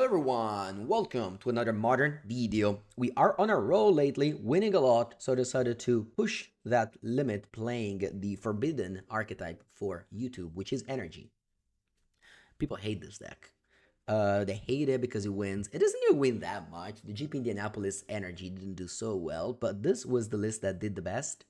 everyone, welcome to another modern video. We are on a roll lately, winning a lot, so I decided to push that limit playing the forbidden archetype for YouTube, which is energy. People hate this deck. They hate it because it wins. It doesn't even win that much. The GP Indianapolis energy didn't do so well, but this was the list that did the best.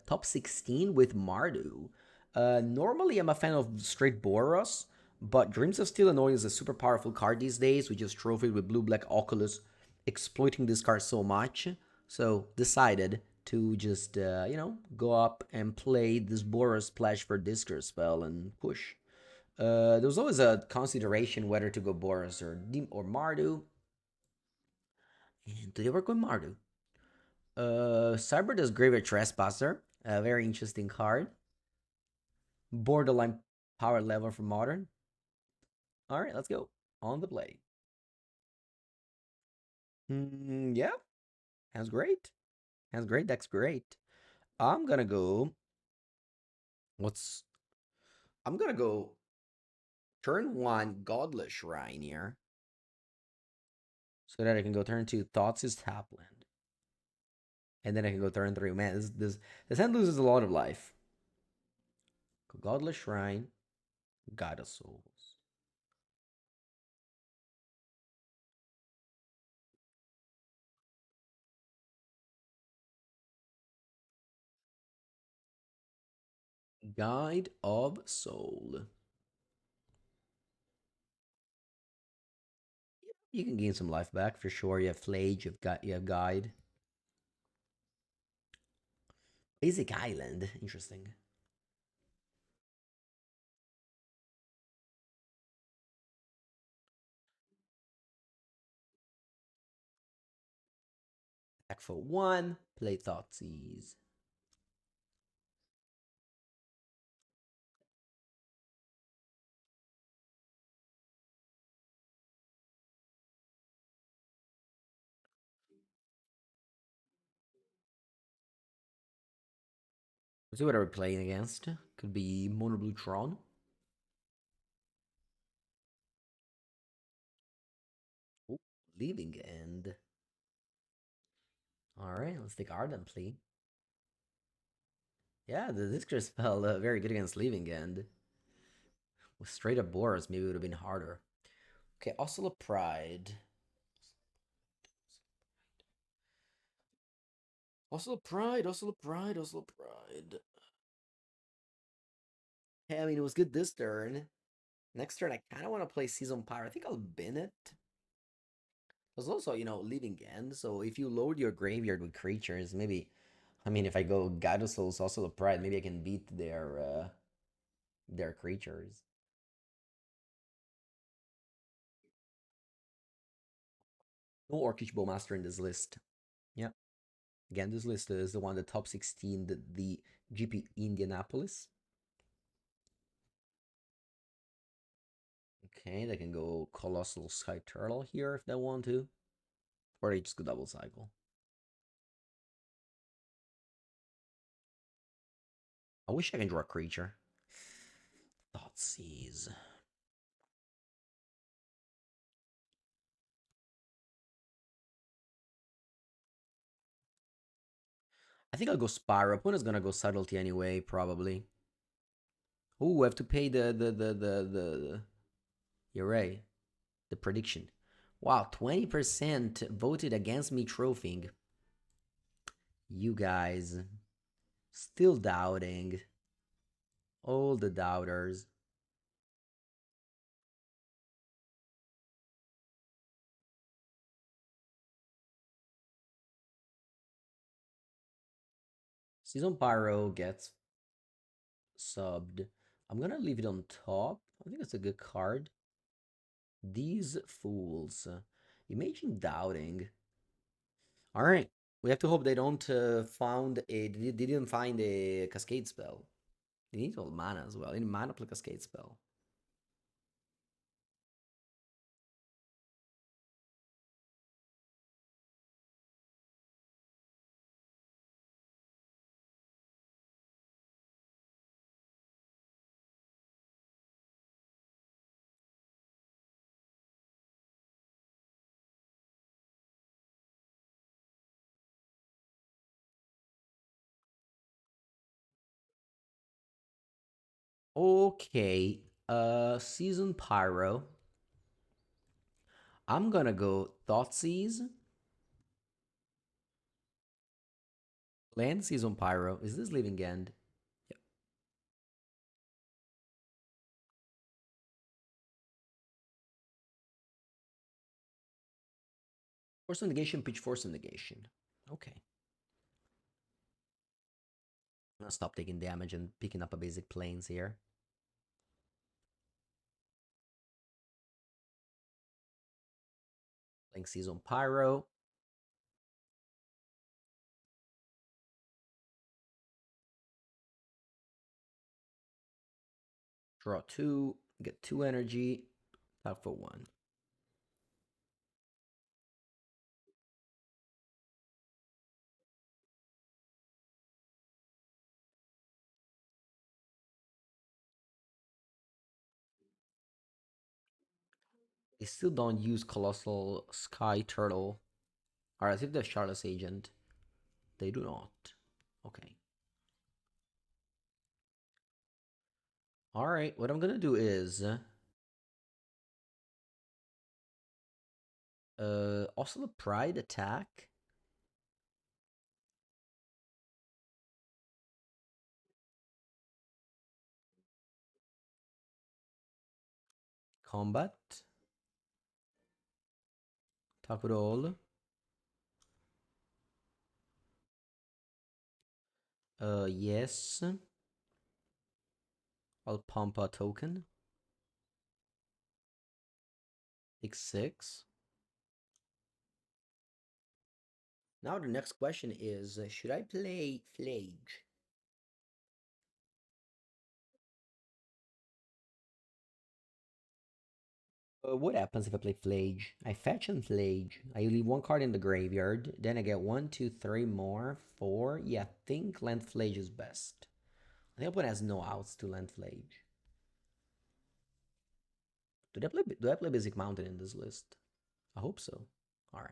Top 16 with Mardu. Normally, I'm a fan of straight Boros, but Dreams of Steel and Oil is a super powerful card these days. We just trophied with Blue-Black Oculus, exploiting this card so much. So, decided to just, go up and play this Boros Splash for Discard spell and push. There was always a consideration whether to go Boros or Mardu. And today we're going Mardu. Cyber does Graveyard Trespasser, a very interesting card. Borderline power level for Modern. All right, let's go. On the play. Yeah, that's great. That's great. That's great. I'm gonna go. What's? I'm gonna go. Turn 1 Godless Shrine here, so that I can go turn 2 Thoughts is Tapland, and then I can go turn 3. Man, this hand loses a lot of life. Godless Shrine, God of Souls. Guide of Soul. You can gain some life back for sure. You have Flage, you have Guide. Basic Island, interesting. Back for 1, play Thoughtseize. Let's see what are we playing against. Could be Mono Blue Tron. Ooh, Leaving End. Alright, let's take Ardent Plea. Yeah, the Discard spell very good against Leaving End. With straight up Boros, maybe it would have been harder. Okay, Oscilla Pride. Oscilla Pride, Oscilla Pride, Oscilla Pride. Hey, I mean, it was good this turn. Next turn, I kind of want to play Season Pyre. I think I'll bin it. There's also, Leaving End. So if you load your graveyard with creatures, maybe, I mean, if I go God of Souls, also the Pride, maybe I can beat their creatures. No Orcish Bowmaster in this list. Yeah. Again, this list is the one, the top 16, the GP Indianapolis. Okay, they can go Colossal Sky Turtle here if they want to. Or they just go double cycle. I wish I can draw a creature. Thoughtseize. I think I'll go Spyro. Opponent's gonna go Subtlety anyway, probably. Oh, I have to pay the array. The prediction. Wow, 20% voted against me trophying. You guys still doubting. All the doubters. Season Pyro gets subbed. I'm gonna leave it on top. I think it's a good card. These fools. Imagine doubting. Alright. We have to hope they don't found a they didn't find a cascade spell. They need all mana as well. They need mana plus cascade spell. Okay. Season Pyro. I'm gonna go Thoughtseize. Land Season Pyro. Is this Living End? Yep. Force of Negation, Pitch Force of Negation. Okay. I'm gonna stop taking damage and picking up a basic planes here. Playing Season Pyro. Draw 2. Get 2 energy. Tap for 1. They still don't use Colossal Sky Turtle. Alright, if they're Charlotte's Agent. They do not. Okay. Alright, what I'm gonna do is also the Pride attack. Combat. Attack with all. Yes. I'll pump a token. X6. Now the next question is, should I play Flage? What happens if I play Flage? I fetch and Flage. I leave one card in the graveyard. Then I get one, two, three more. Four. Yeah, I think Land Flage is best. The opponent has no outs to Land Flage. Do I play Basic Mountain in this list? I hope so. Alright.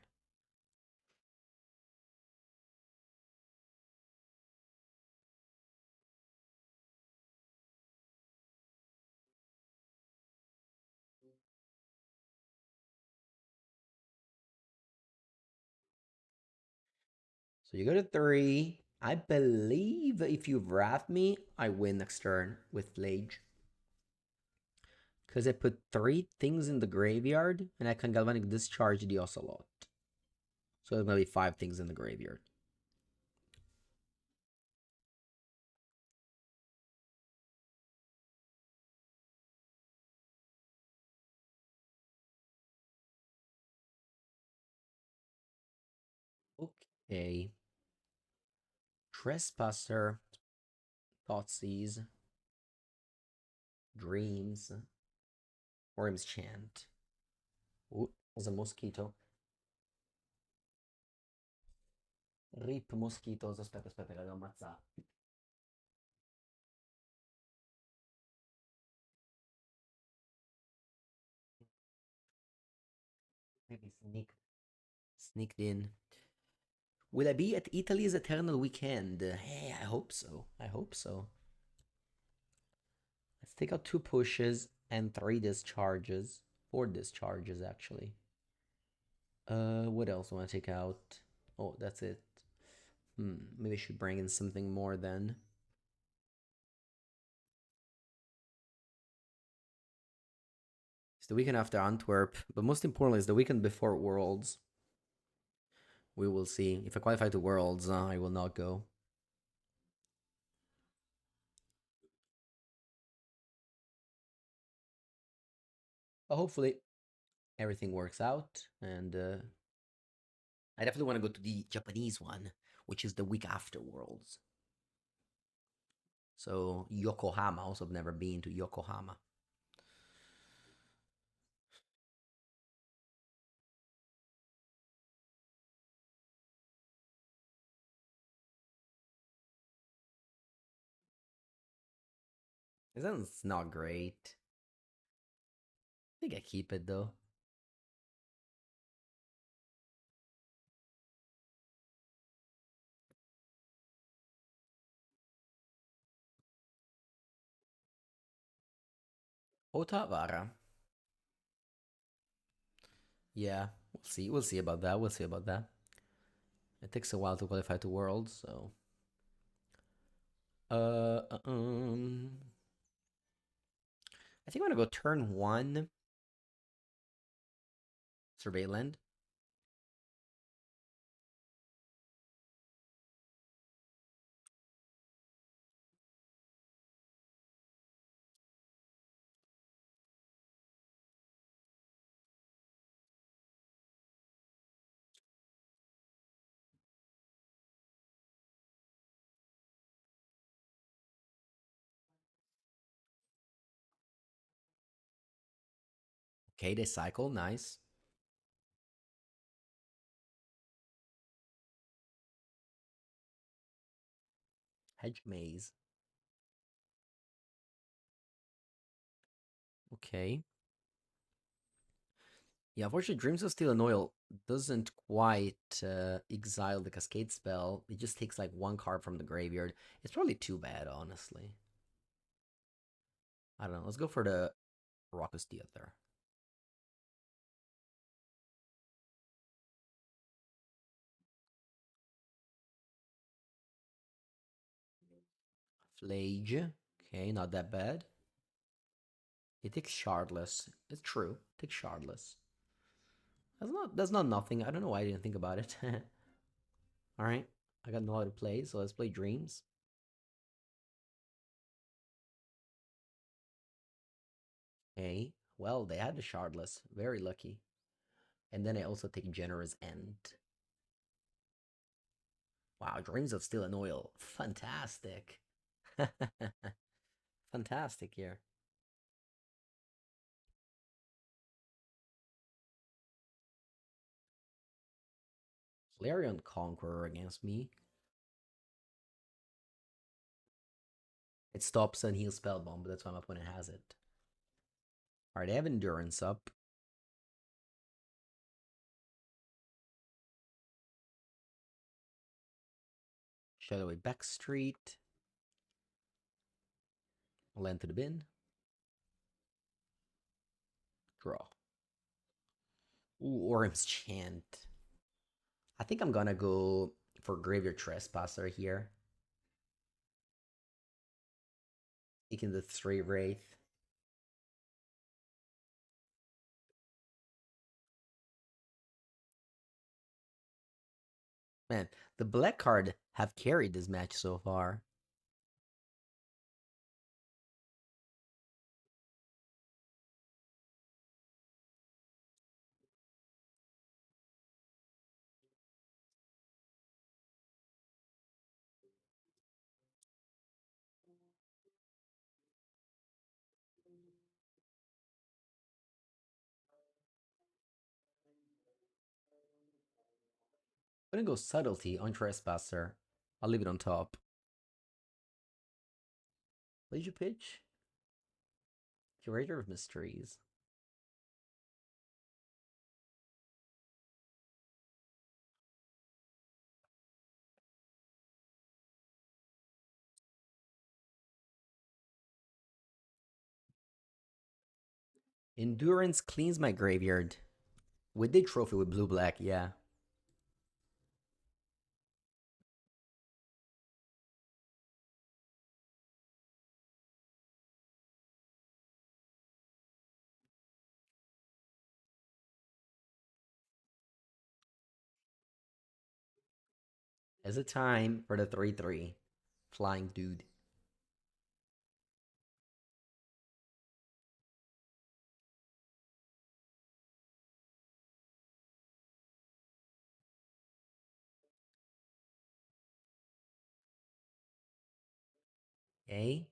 So you go to 3. I believe if you wrath me, I win next turn with Flage. Because I put 3 things in the graveyard, and I can Galvanic Discharge the Ocelot. So there's gonna be 5 things in the graveyard. Okay. Trespasser, Thoughtseize, Dreams, Worm's Chant. Ooh, there's a mosquito. Rip mosquitos. Aspetta, aspetta, che devo ammazzare. Maybe sneaked in. Will I be at Italy's Eternal Weekend? Hey, I hope so. I hope so. Let's take out 2 pushes and 3 discharges. 4 discharges, actually. What else do I want to take out? Oh, that's it. Maybe I should bring in something more then. It's the weekend after Antwerp, but most importantly, it's the weekend before Worlds. We will see. If I qualify to Worlds, I will not go. But hopefully, everything works out, and I definitely want to go to the Japanese one, which is the week after Worlds. So Yokohama. Also, I've never been to Yokohama. It's not great. I think I keep it though. Otavara. Yeah, we'll see. We'll see about that. We'll see about that. It takes a while to qualify to Worlds, so. Uh, uh, um. I think I'm gonna go turn one. Surveilland. Okay, they cycle. Nice. Hedge maze. Okay. Yeah, unfortunately, Dreams of Steel and Oil doesn't quite exile the Cascade spell. It just takes like one card from the graveyard. It's probably too bad, honestly. I don't know. Let's go for the Raucous Theater. Flage. Okay, not that bad. It takes Shardless. It's true. It takes Shardless. That's not nothing. I don't know why I didn't think about it. Alright. I got no how to play, so let's play Dreams. Okay. Well, they had the Shardless. Very lucky. And then I also take Generous End. Wow, Dreams of Steel and Oil. Fantastic. Fantastic here. Flareon Conqueror against me. It stops and heals Spellbomb, but that's why my opponent has it. Alright, I have Endurance up. Shadowway Backstreet. Land to the bin. Draw. Ooh, Orim's Chant. I think I'm gonna go for Graveyard Trespasser here. Taking the 3 Wraith. Man, the black card have carried this match so far. I'm gonna go Subtlety on Trespasser. I'll leave it on top. What did you pitch? Curator of Mysteries. Endurance cleans my graveyard. We did trophy with blue-black, yeah. Is it time for the 3-3? Flying dude. Okay.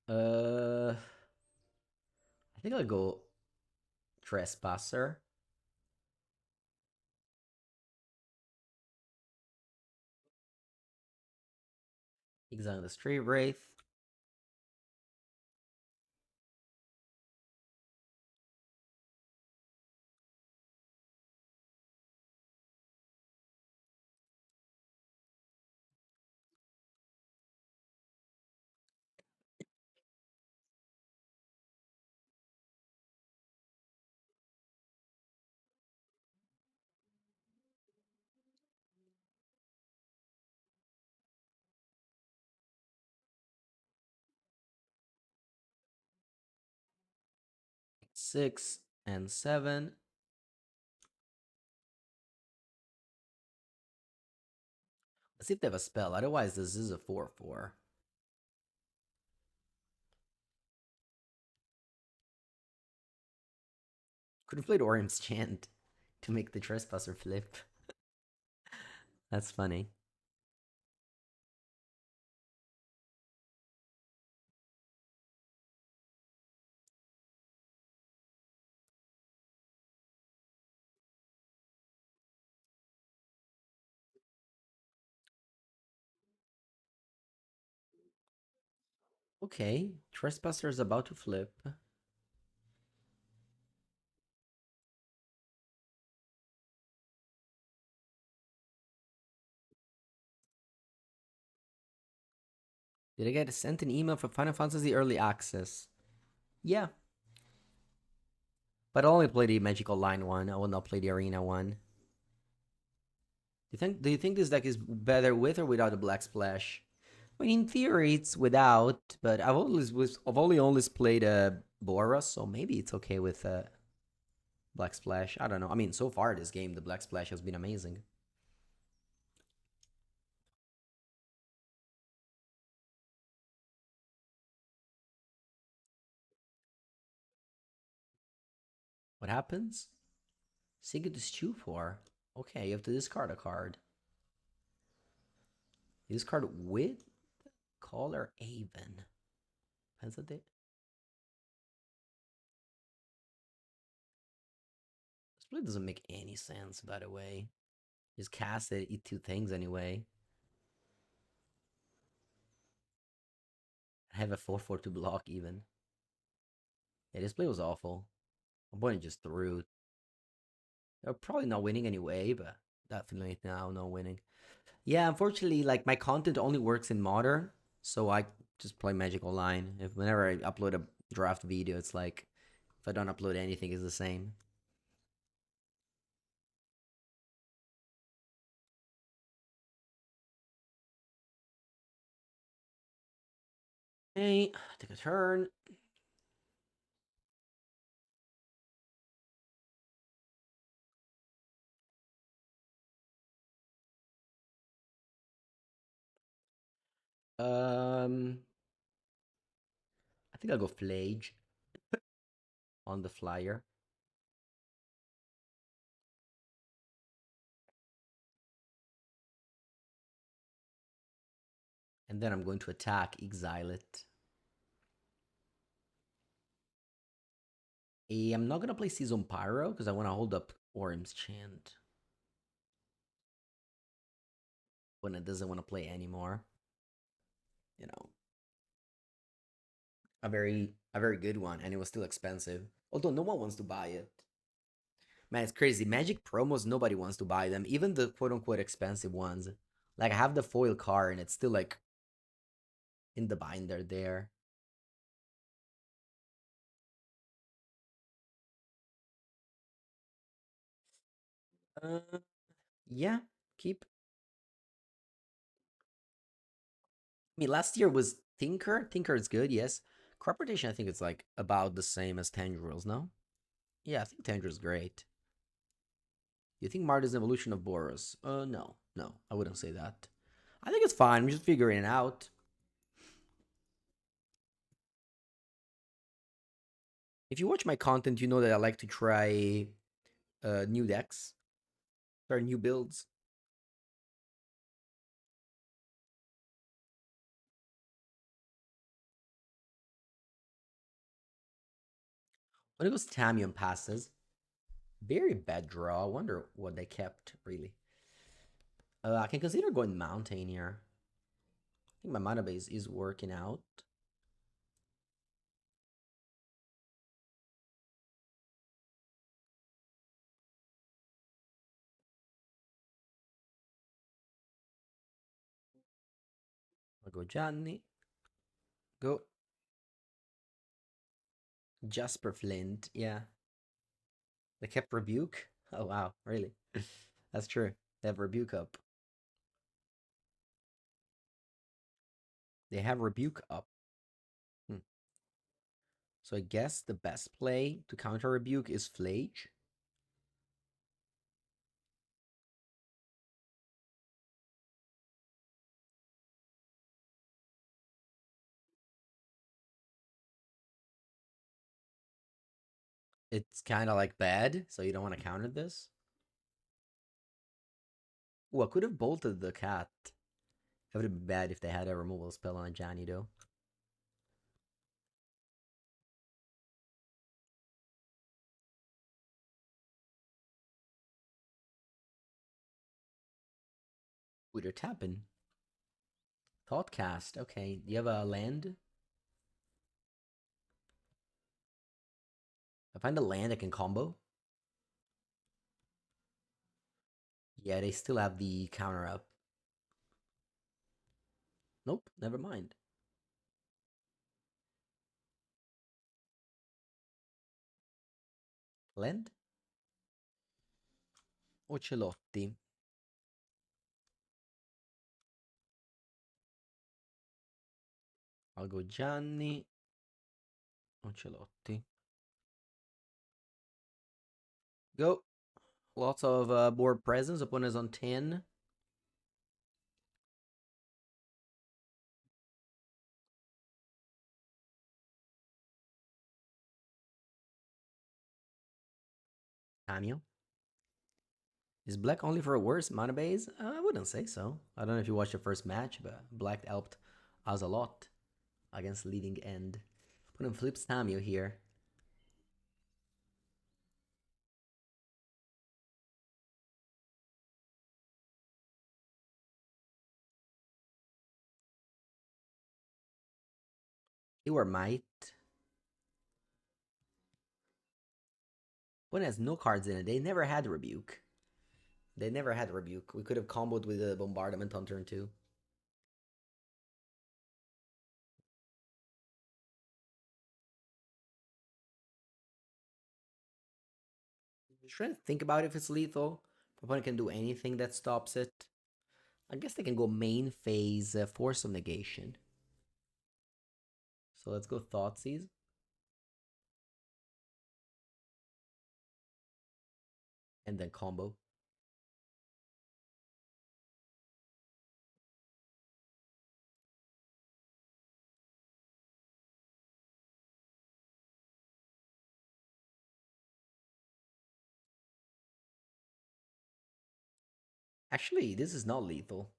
I think I'll go Trespasser. Exile the Street Wraith. 6 and 7. Let's see if they have a spell. Otherwise, this is a 4/4. Could have played Orium's Chant to make the Trespasser flip. That's funny. Okay, Trespasser is about to flip. Did I get sent an email for Final Fantasy Early Access? Yeah. But I'll only play the Magical Line one. I will not play the Arena one. Do you think this deck is better with or without a Black Splash? I mean, in theory, it's without, but I've only always played Boros, so maybe it's okay with Black Splash. I don't know. I mean, so far this game, the Black Splash has been amazing. What happens? Sink it is 2/4. Okay, you have to discard a card. You discard with Caller Avon. Depends on it. This really doesn't make any sense, by the way. Just cast it, eat two things anyway. I have a 4/4 to block even. Yeah, this play was awful. My opponent just threw. They're probably not winning anyway, but definitely now no winning. Yeah, unfortunately, like my content only works in modern, so I just play Magic Online. If whenever I upload a draft video, it's like if I don't upload anything, it's the same. Hey, take a turn. Um, I think I'll go Flage on the flyer. And then I'm going to attack, exile it. I'm not gonna play Season Pyro because I want to hold up Orm's Chant when it doesn't want to play anymore. You know, a very good one, and it was still expensive. Although no one wants to buy it. Man, it's crazy. Magic promos, nobody wants to buy them. Even the quote unquote expensive ones. Like I have the foil card and it's still like in the binder there. Uh, yeah, keep. I mean, last year was Tinker. Tinker is good, yes. Crop rotation, I think it's like about the same as Tendrils, no? Yeah, I think Tendrils great. You think Mardu is an evolution of Boros? No, no, I wouldn't say that. I think it's fine. We're just figuring it out. If you watch my content, you know that I like to try new decks, try new builds. When it goes Tamiyon passes, very bad draw. I wonder what they kept, really. I can consider going Mountain here. I think my mana base is working out. I'll go Johnny. Go Jasper Flint. Yeah. They kept Rebuke. Oh, wow. Really? That's true. They have Rebuke up. They have Rebuke up. Hmm. So I guess the best play to counter Rebuke is Flage. It's kind of like bad, so you don't want to counter this. Ooh, I could have bolted the cat. That would have been bad if they had a removal spell on Johnny, though. Ooh, they're tapping. Thoughtcast. Okay, do you have a land? I find a land that can combo. Yeah, they still have the counter up. Nope, never mind. Land? Ocelotti. I'll go Gianni. Ocelotti. Go. Lots of board presence. Opponent is on 10. Cameo. Is black only for a worse mana base? I wouldn't say so. I don't know if you watched the first match, but black helped us a lot against leading end. Put him flips Tamio here. You were might. One has no cards in it. They never had Rebuke. They never had Rebuke. We could have comboed with a Bombardment on turn 2. Just trying to think about if it's lethal. Opponent can do anything that stops it. I guess they can go main phase, Force of Negation. So let's go Thoughtseize. And then combo. Actually, this is not lethal.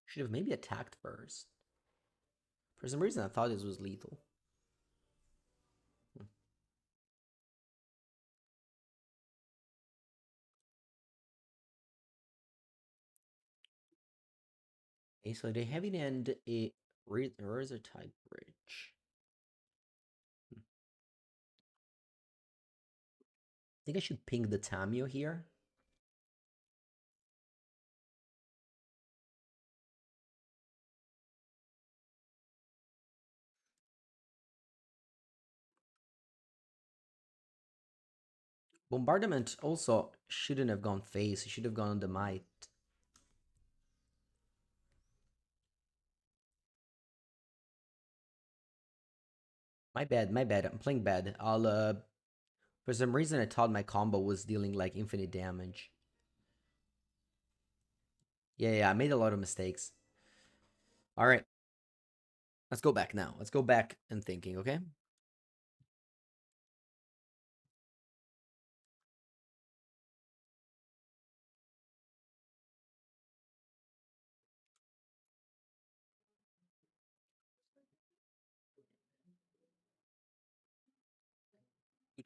Should have maybe attacked first. For some reason, I thought this was lethal. Okay, so they have it and a Razor type bridge. I think I should ping the Tamio here. Bombardment also shouldn't have gone face. It should have gone on the might. My bad, my bad. I'm playing bad. I'll for some reason I thought my combo was dealing like infinite damage. Yeah, I made a lot of mistakes. All right. Let's go back now. Let's go back and thinking, okay?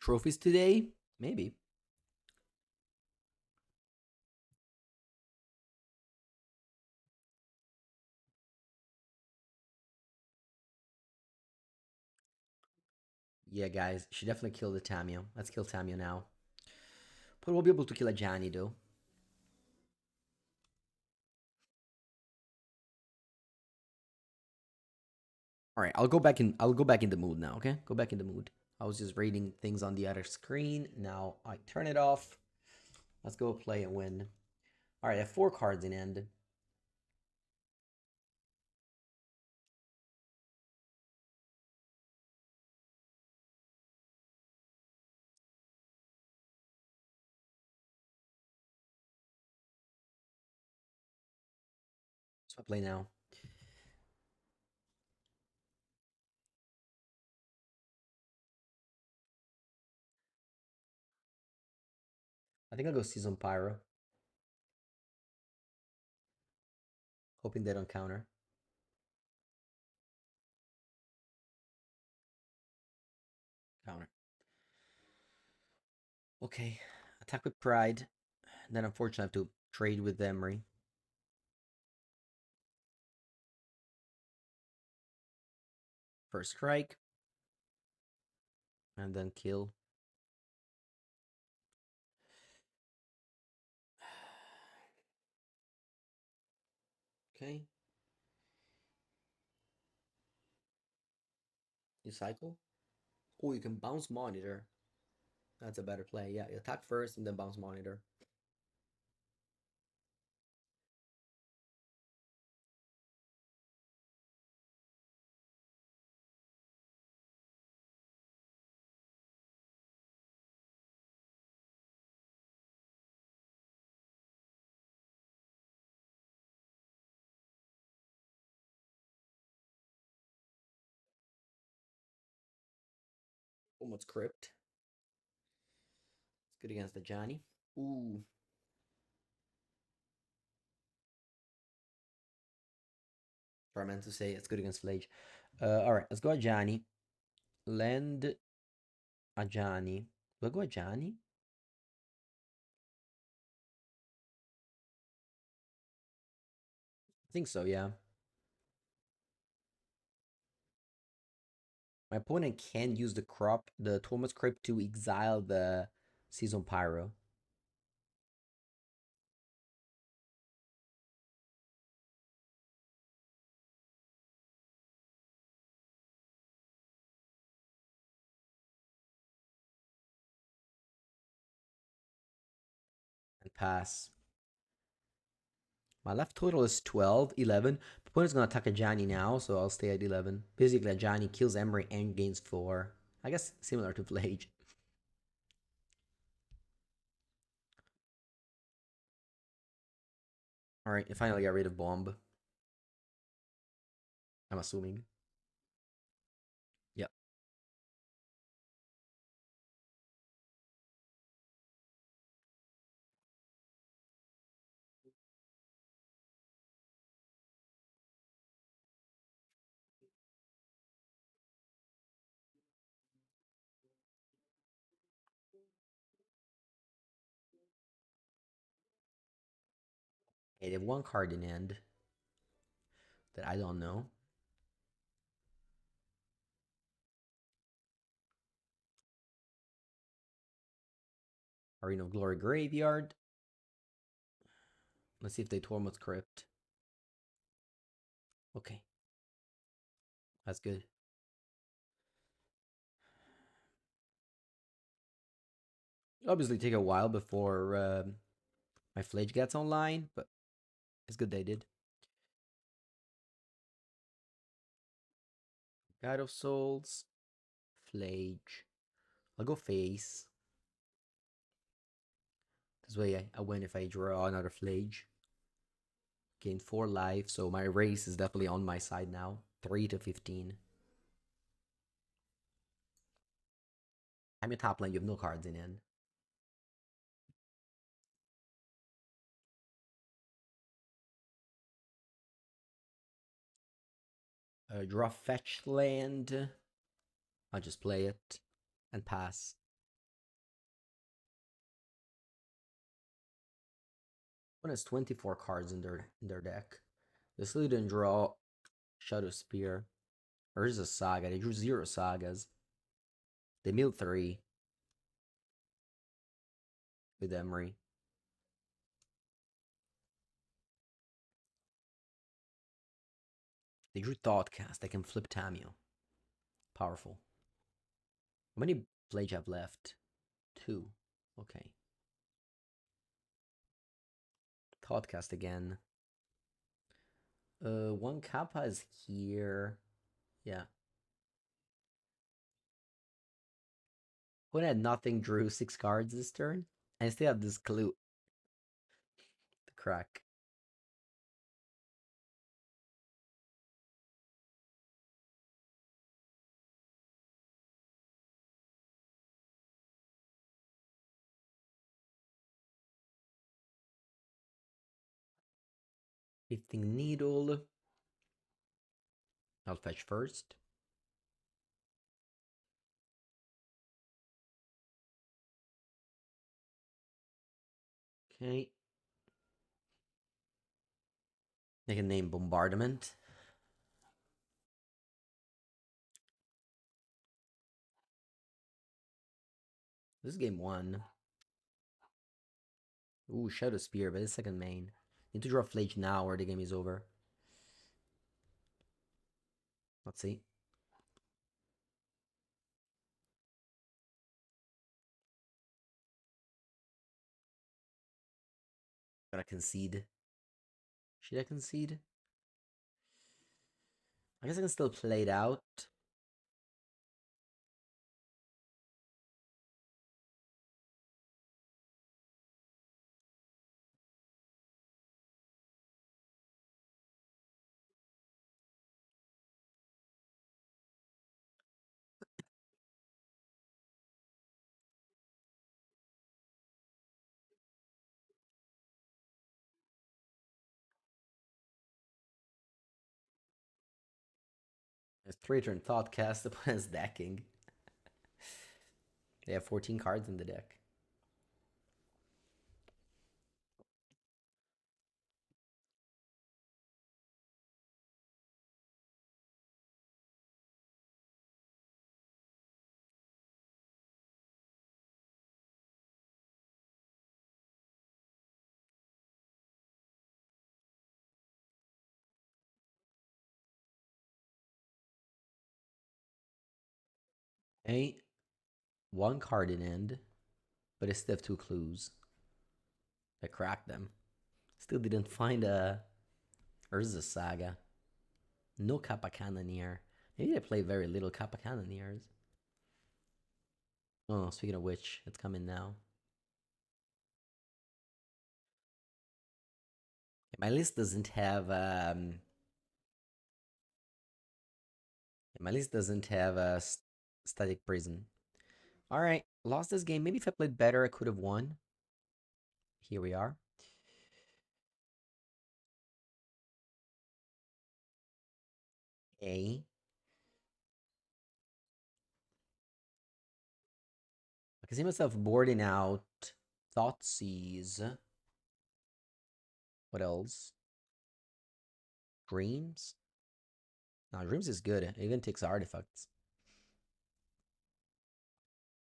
Trophies today? Maybe. Yeah, guys, should definitely kill the Tamio. Let's kill Tamio now. But we'll be able to kill a Johnny though. All right, I'll go back in. I'll go back in the mood now. Okay, go back in the mood. I was just reading things on the other screen. Now I turn it off. Let's go play and win. All right, I have 4 cards in end. So I play now. I think I'll go Season Pyro, hoping they don't counter. Counter. Okay. Attack with Pride. Then unfortunately I have to trade with Emery. First strike. And then kill. Okay. You cycle. Oh, you can bounce monitor. That's a better play. Yeah, you attack first and then bounce monitor. Almost crypt. It's good against the Johnny. Ooh. I meant to say it's good against Flage. Alright, let's go at Johnny. Land a Johnny. We'll go at Johnny. I think so, yeah. My opponent can use the Thomas Crypt to exile the Season Pyro. And pass. My left total is 12, 11. My opponent's gonna attack a Johnny now, so I'll stay at 11. Basically, a Johnny kills Emery and gains 4. I guess similar to Flage. Alright, you finally got rid of Bomb. I'm assuming. Yep. Hey, they have one card in hand that I don't know. Arena of Glory Graveyard. Let's see if they Tormod's Crypt. Okay. That's good. Obviously take a while before my Flage gets online, but it's good they did. God of Souls. Flage. I'll go face. This way I win if I draw another Flage. Gain 4 life, so my race is definitely on my side now. 3 to 15. I'm your top lane, you have no cards in hand. Draw fetch land. I'll just play it and pass. One has 24 cards in their deck. They still didn't draw Shadow Spear. Or is a saga. They drew 0 sagas. They milled 3 with Emery. They drew Thoughtcast. They can flip Tamio. Powerful. How many Flage have left? 2. Okay. Thoughtcast again. One Kappa is here. Yeah. When I had nothing, drew 6 cards this turn. And I still have this clue. The crack. Shifting Needle. I'll fetch first. Okay. They can name Bombardment. This is game 1. Ooh, Shadow Spear, but it's second main. Need to draw Flage now or the game is over. Let's see. Gotta concede. Should I concede? I guess I can still play it out. There's 3-turn Thoughtcast, the opponent's decking. They have 14 cards in the deck. Okay. 1 card in end, but I still have 2 clues. I cracked them. Still didn't find a Urza Saga. No Kappa Cannoneer. Maybe I play very little Kappa Cannoneers. Oh, speaking of which, it's coming now. My list doesn't have my list doesn't have a static prison. All right, lost this game. Maybe if I played better, I could have won. Here we are. A. I can see myself boarding out Thoughtseize. What else? Dreams? No, Dreams is good. It even takes artifacts.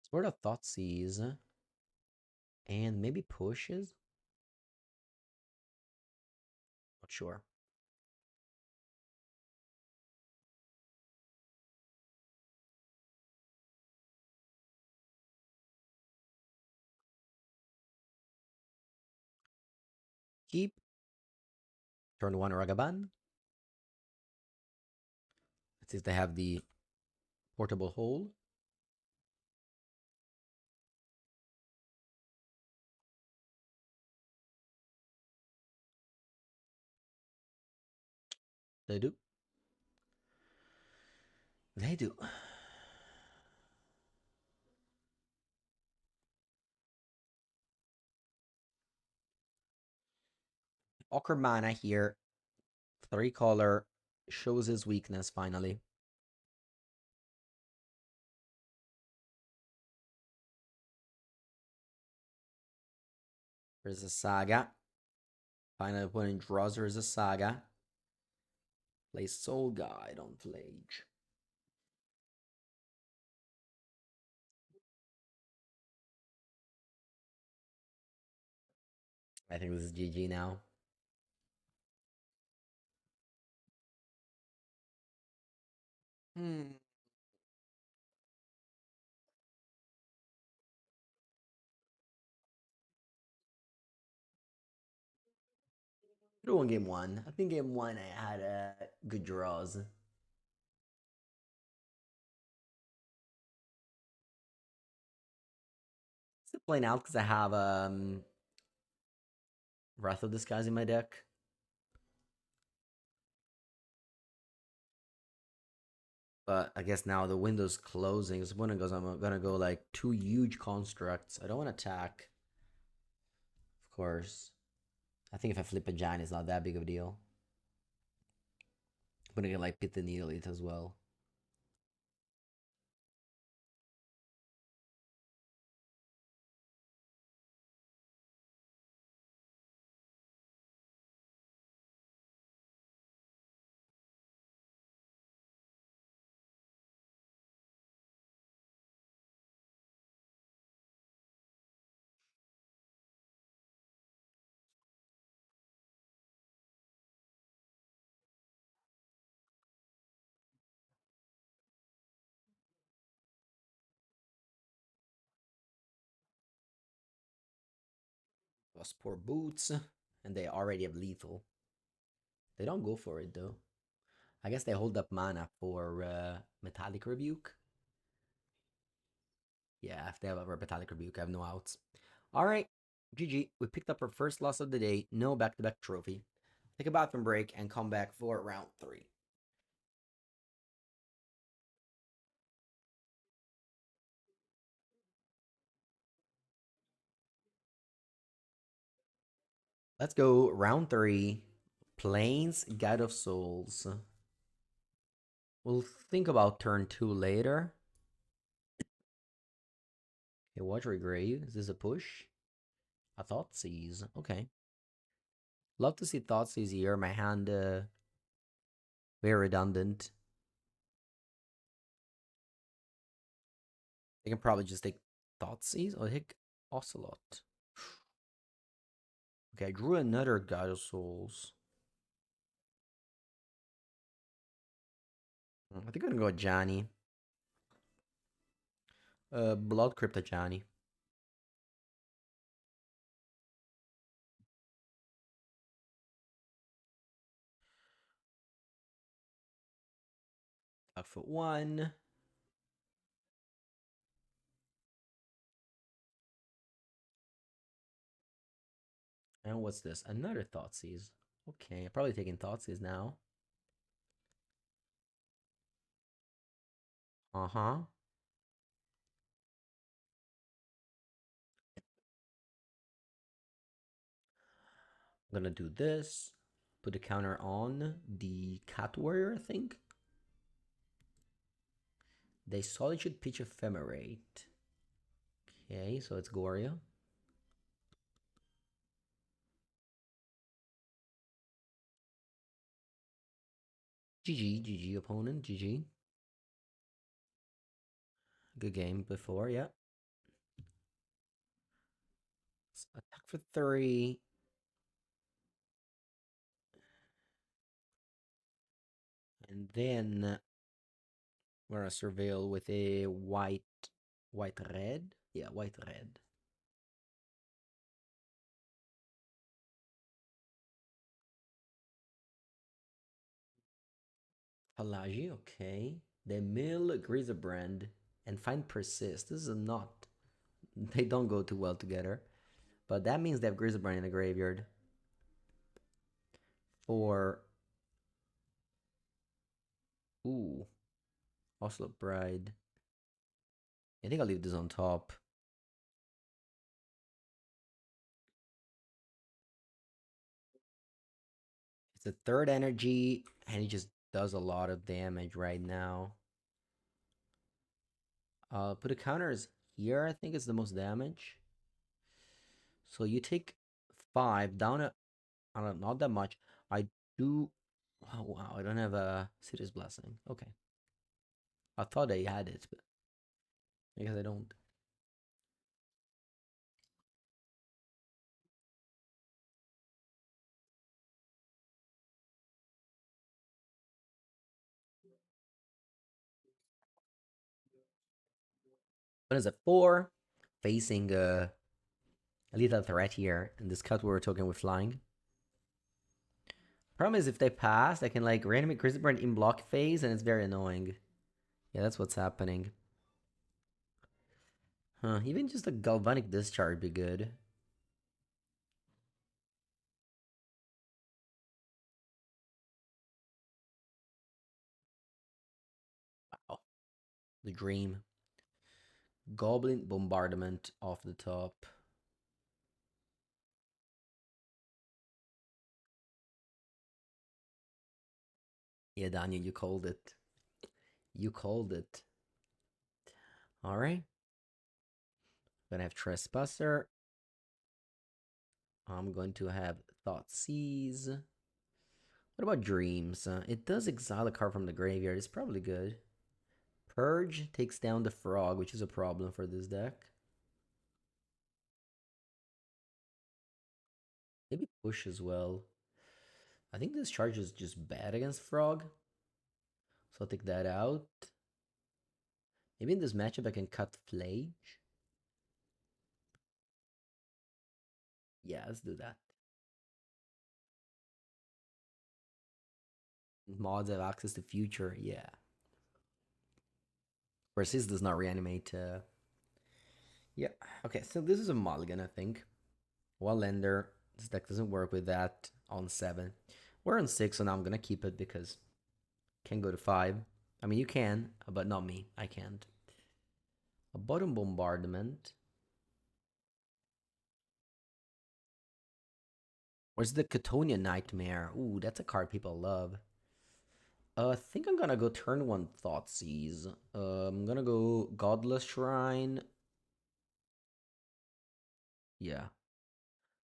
Sort of Thoughtseize. And maybe pushes? Not sure. Keep. Turn 1 Ragaban. Let's see if they have the portable hole. They do. They do. Ocarmana here. 3 color. Shows his weakness finally. There's a Saga. Final opponent draws her as a Saga. Plays Soul Guide on Flage. I think this is GG now. Hmm. Who won game 1? I think game 1 I had good draws. Still playing out because I have Wrath of Disguise in my deck. But I guess now the window's closing. So when it goes, I'm gonna go like 2 huge constructs. I don't want to attack. Of course. I think if I flip a giant, it's not that big of a deal. Putting it like Pit and Needle it as well. Plus poor boots, and they already have lethal. They don't go for it though. I guess they hold up mana for Metallic Rebuke. Yeah, if they have a Metallic Rebuke, I have no outs. Alright, GG. We picked up our first loss of the day. No back-to-back trophy. Take a bathroom break and come back for round 3. Let's go. Round 3. Plains, Guide of Souls. We'll think about turn 2 later. Okay, Watery Grave. Is this a push? A Thoughtseize. Okay. Love to see Thoughtseize here. My hand, very redundant. I can probably just take Thoughtseize or take Ocelot. Okay, I drew another God of Souls. I think I'm gonna go with Johnny. Blood Crypta Johnny. Attack for 1. And what's this? Another Thoughtseize. Okay, I'm probably taking Thoughtseize now. Uh-huh. I'm gonna do this. Put a counter on the Cat Warrior, I think. They Solitude Pitch Ephemerate. Okay, so it's Goria. GG, GG opponent, GG. Good game before, yeah. Attack for 3. And then we're gonna surveil with a white red. Yeah, white red. Palagi, okay. They mill Grisebrand and find Persist. This is not. They don't go too well together. But that means they have Grisebrand in the graveyard. For. Ooh. Oslo Bride. I think I'll leave this on top. It's a 3rd energy, and he just does a lot of damage right now. Put a counters here, I think it's the most damage. So you take 5 down a, I don't know, not that much. I do. Oh, wow, I don't have a City's Blessing. Okay. I thought I had it, but I guess I don't. What is it? 4. Facing a little threat here. And this cut we were talking with flying. Problem is if they pass, I can like reanimate Christopher in block phase and it's very annoying. Yeah, that's what's happening. Huh, even just a galvanic discharge be good. Wow. The dream. Goblin bombardment off the top. Yeah, Daniel, you called it. You called it. All right. Gonna have Trespasser. I'm going to have Thoughtseize. What about Dreams? It does exile a card from the graveyard. It's probably good. Purge takes down the Frog, which is a problem for this deck. Maybe Push as well. I think this charge is just bad against Frog. So I'll take that out. Maybe in this matchup I can cut Flage. Yeah, let's do that. Mods have access to future. Yeah. Versus does not reanimate. Yeah. Okay, so this is a mulligan, I think. One lender. This deck doesn't work with that on 7. We're on 6, so now I'm going to keep it because can't go to 5. I mean, you can, but not me. I can't. A bottom bombardment. Where's the Catonia Nightmare? Ooh, that's a card people love. I think I'm gonna go turn 1 Thoughtseize. I'm gonna go Godless Shrine. Yeah.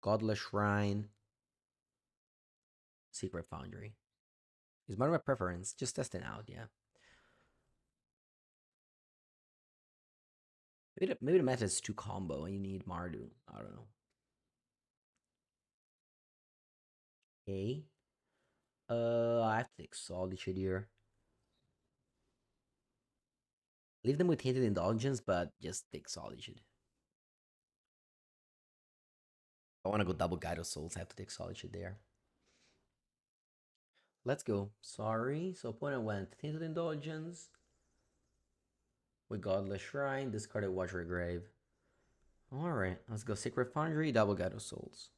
Godless Shrine. Secret Foundry. It's one of my preference. Just testing out, yeah. Maybe the meta is too combo and you need Mardu. I don't know. Okay. I have to take Solitude here. Leave them with Tainted Indulgence, but just take Solitude. I want to go double Guide of Souls. I have to take Solitude there. Let's go. Sorry. So opponent went Tainted Indulgence with Godless Shrine. Discarded Watcher Grave. Alright, let's go Secret Foundry, double Guide of Souls.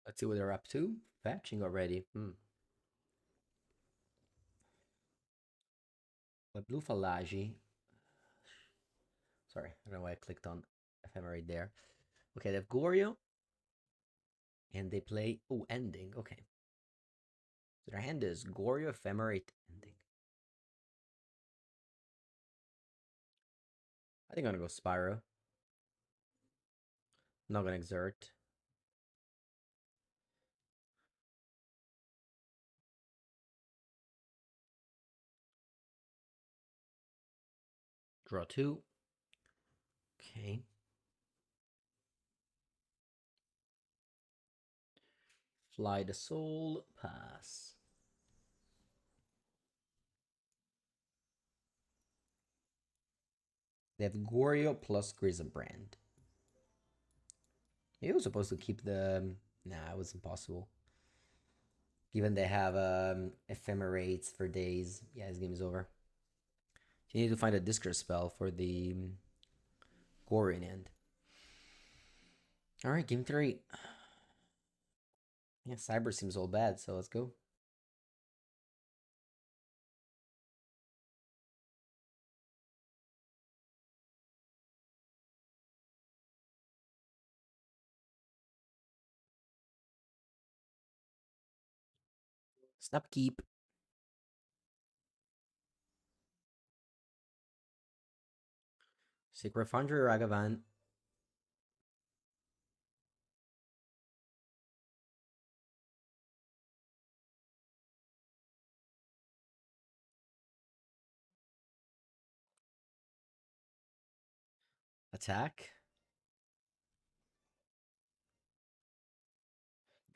Let's see what they're up to. Fetching already. But Blue Falagi. Sorry, I don't know why I clicked on Ephemerate there. Okay, they have Goryo. And they play. Oh, Ending. Okay. So their hand is Goryo, Ephemerate, Ending. I think I'm gonna go Spyro. Not gonna exert. Draw 2. Okay. Fly the Soul. Pass. They have Goryo plus Grisabrand. Maybe I was supposed to keep the. Nah, it was impossible. Given they have ephemerates for days. Yeah, this game is over. You need to find a discard spell for the Gorin end. Alright, game 3. Yeah, Cyber seems all bad, so let's go. Snap keep. Secret Foundry Ragavan. Attack.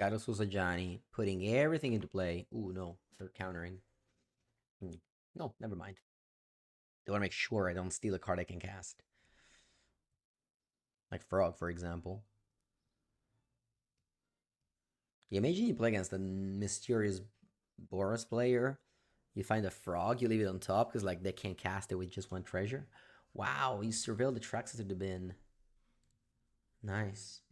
Gato Susajani. Putting everything into play. Ooh, no. They're countering. No, never mind. They want to make sure I don't steal a card I can cast. Like Frog, for example. Yeah, imagine you play against a mysterious Boros player. You find a frog, you leave it on top because like they can't cast it with just 1 treasure. Wow, you surveil the tracks to the bin. Nice.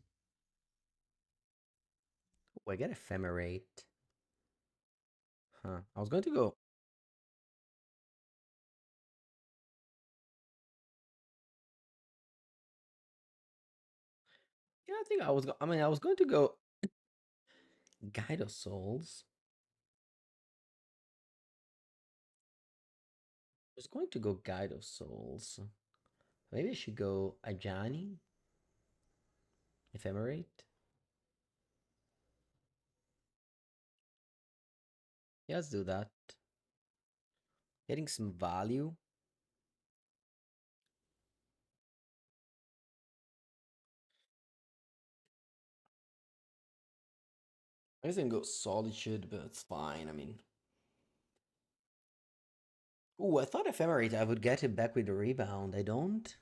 Oh, I get Ephemerate. Huh. I was going to go. Yeah, I think I was. I mean, I was going to go Guide of Souls. I was going to go Guide of Souls. Maybe I should go Ajani, Ephemerate. Yeah, let's do that. Getting some value. I was gonna go Solitude, but it's fine. I mean, ooh, I thought Ephemerate I would get it back with the rebound. I don't.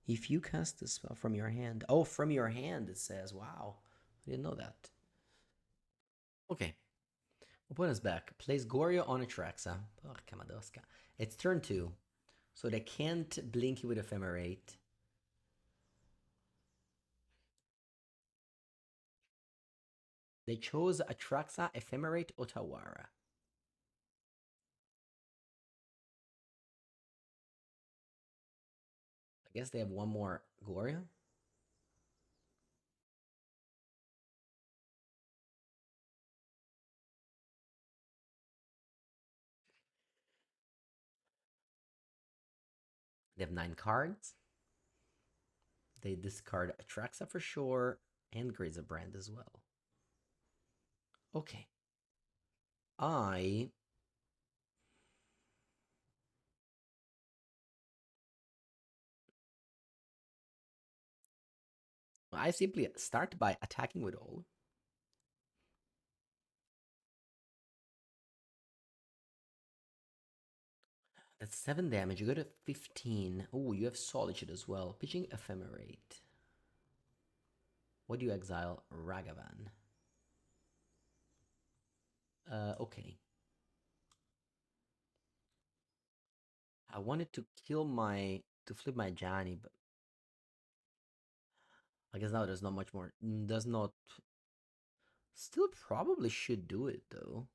If you cast the spell from your hand. Oh, from your hand, it says. Wow. I didn't know that. Okay. Opponent's back. Plays Goryo on Atraxa. Porca madosca. It's turn 2. So they can't blink you with Ephemerate. They chose Atraxa, Ephemerate, Otawara. I guess they have one more Goryo. They have 9 cards. They discard Atraxa for sure, and Brand as well. Okay. I I simply start by attacking with all. That's 7 damage. You go to 15. Oh, you have Solitude as well. Pitching Ephemerate. What do you exile? Ragavan. Okay. I wanted to kill to flip my Johnny, but I guess now there's not much more. Does not. Still probably should do it though.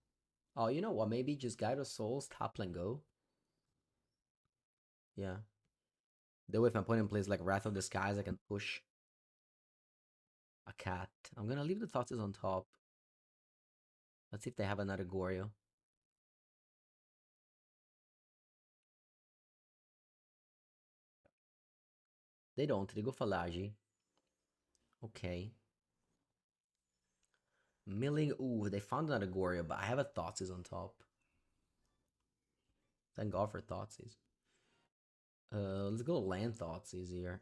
Oh, you know what? Maybe just Guide of Souls, tap and go. Yeah. Though if my opponent plays like Wrath of the Skies, I can push a cat. I'm gonna leave the Thoughtseize on top. Let's see if they have another Goryo. They don't. They go Falagi. Okay. Milling. Ooh, they found another Goryo, but I have a Thoughtseize on top. Thank God for Thoughtseize. Let's go Land Thoughtseize here.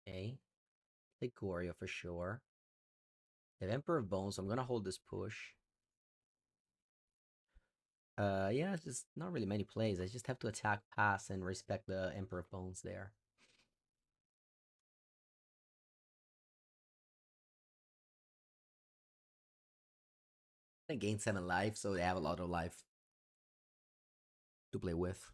Okay. Take Goryo for sure. They have Emperor of Bones, so I'm gonna hold this push. Yeah, it's just not really many plays. I just have to attack, pass, and respect the Emperor of Bones there. They gain 7 life, so they have a lot of life to play with.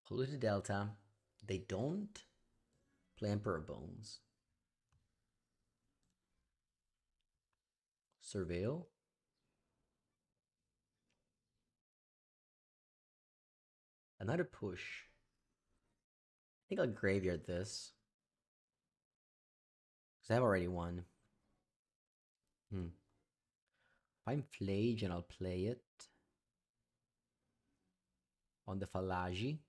Polluted Delta. They don't play Emperor Bones. Surveil. Another push. I think I'll graveyard this. Because I've already won. Hmm. If I'm Flage and I'll play it on the Falagi.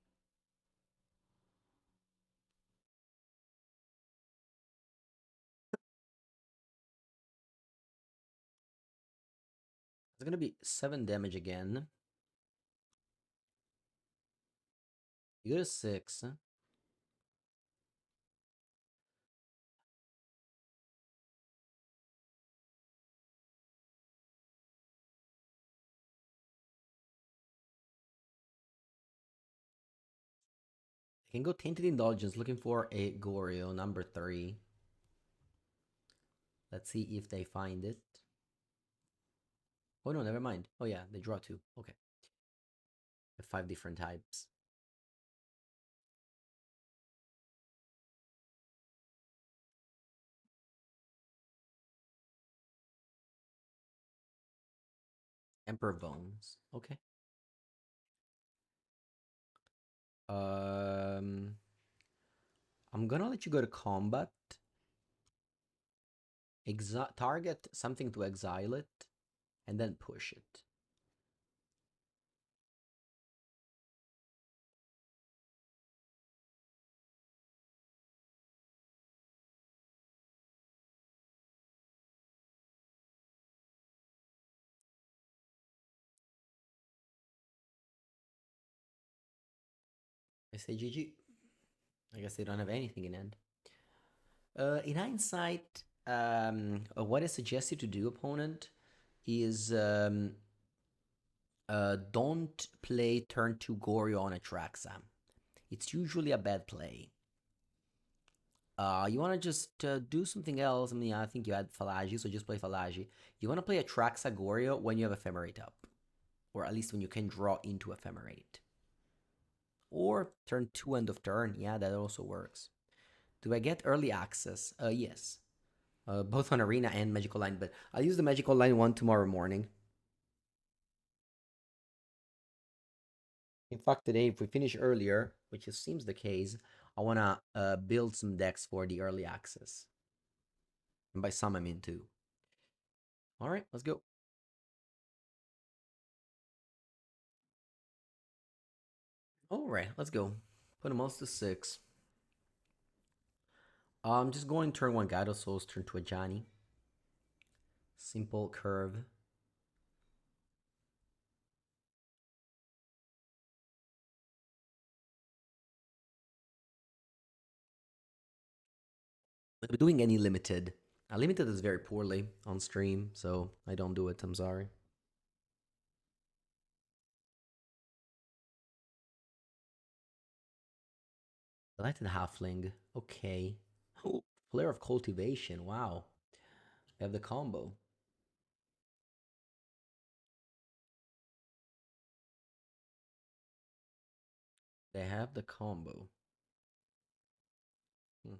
It's gonna be 7 damage again. You go to 6. I can go Tainted Indulgence looking for a Goryo, number 3. Let's see if they find it. Oh no, never mind. Oh yeah, they draw two. Okay. 5 different types. Emperor Bones. Okay. Um, I'm gonna let you go to combat. Target something to exile it, and then push it. I say GG. I guess they don't have anything in end. In hindsight, what I suggest you to do, opponent, is don't play turn 2 Goryo on a Traxa. It's usually a bad play. You want to just do something else. I mean, I think you had Falagi, so just play Falagi. You want to play a Traxa Goryo when you have Ephemerate up, or at least when you can draw into Ephemerate. Or turn 2 end of turn. Yeah, that also works. Do I get early access? Yes. Both on Arena and Magical Line, but I'll use the Magical Line one tomorrow morning. In fact, today, if we finish earlier, which seems the case, I want to build some decks for the early access. And by some, I mean two. All right, let's go. All right, let's go. Put them all to 6. I'm just going turn 1 Gydo Souls, turn 2 a Johnny. Simple curve. But doing any limited. Limited is very poorly on stream, so I don't do it. I'm sorry. Delighted Halfling. Okay. Oh, Flare of Cultivation. Wow. I have the combo. They have the combo. Hmm.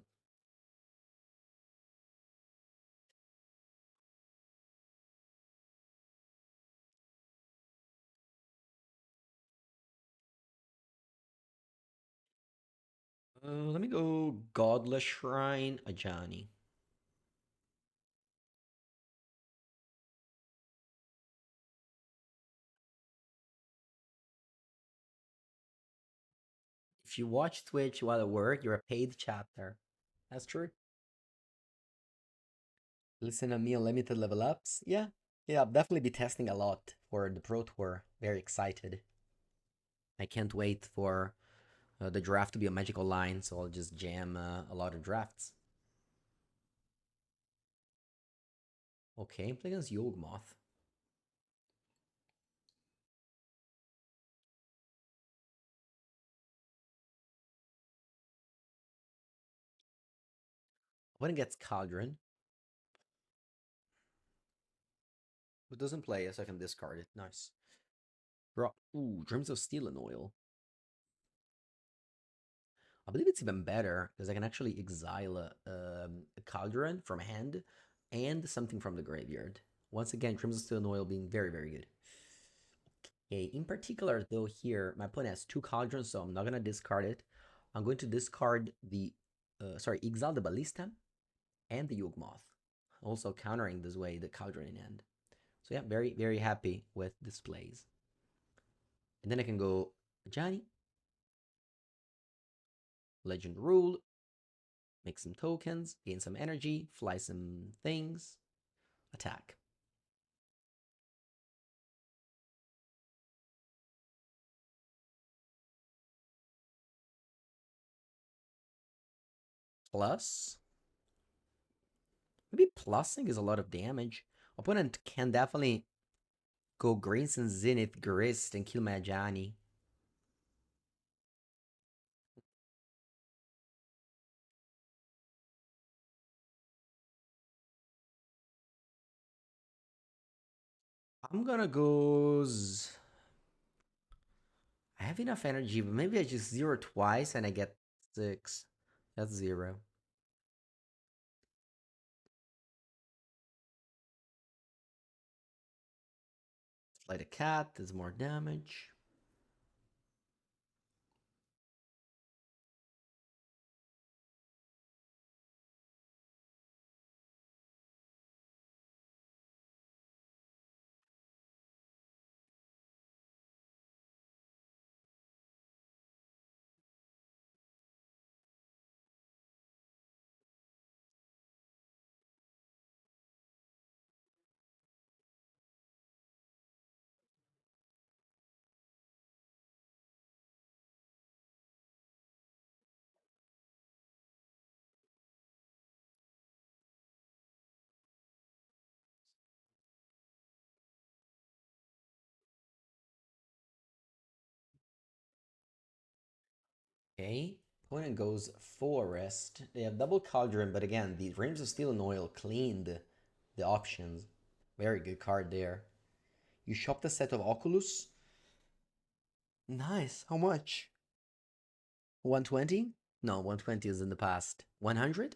Let me go Godless Shrine, Ajani. If you watch Twitch while at work, you're a paid chapter. That's true. Listen to me on limited level ups. Yeah. Yeah, I'll definitely be testing a lot for the Pro Tour. Very excited. I can't wait for the draft to be a magical line, so I'll just jam a lot of drafts. Okay, I'm playing against Yawgmoth. When it gets Cauldron, it doesn't play, so I can discard it. Nice. Draw. Ooh, Dreams of Steel and Oil. I believe it's even better because I can actually exile a Cauldron from hand and something from the graveyard. Once again, Crimson Steel and Oil being very, very good. Okay, in particular, though, here, my opponent has 2 Cauldrons, so I'm not going to discard it. I'm going to discard the, exile the Ballista and the Yawgmoth. Also countering this way the Cauldron in hand. So yeah, very, very happy with this plays. And then I can go Johnny, Legend Rule, make some tokens, gain some energy, fly some things, attack. Plus, maybe plussing is a lot of damage. Opponent can definitely go Grayson Zenith Grist and kill my Johnny. I'm gonna go. I have enough energy, but maybe I just zero twice and I get 6. That's 0. Slay a cat, does more damage. Okay. Opponent goes Forest. They have double Cauldron, but again, the Realms of Steel and Oil cleaned the options. Very good card there. You shopped a set of Oculus. Nice. How much? 120? No, 120 is in the past. 100?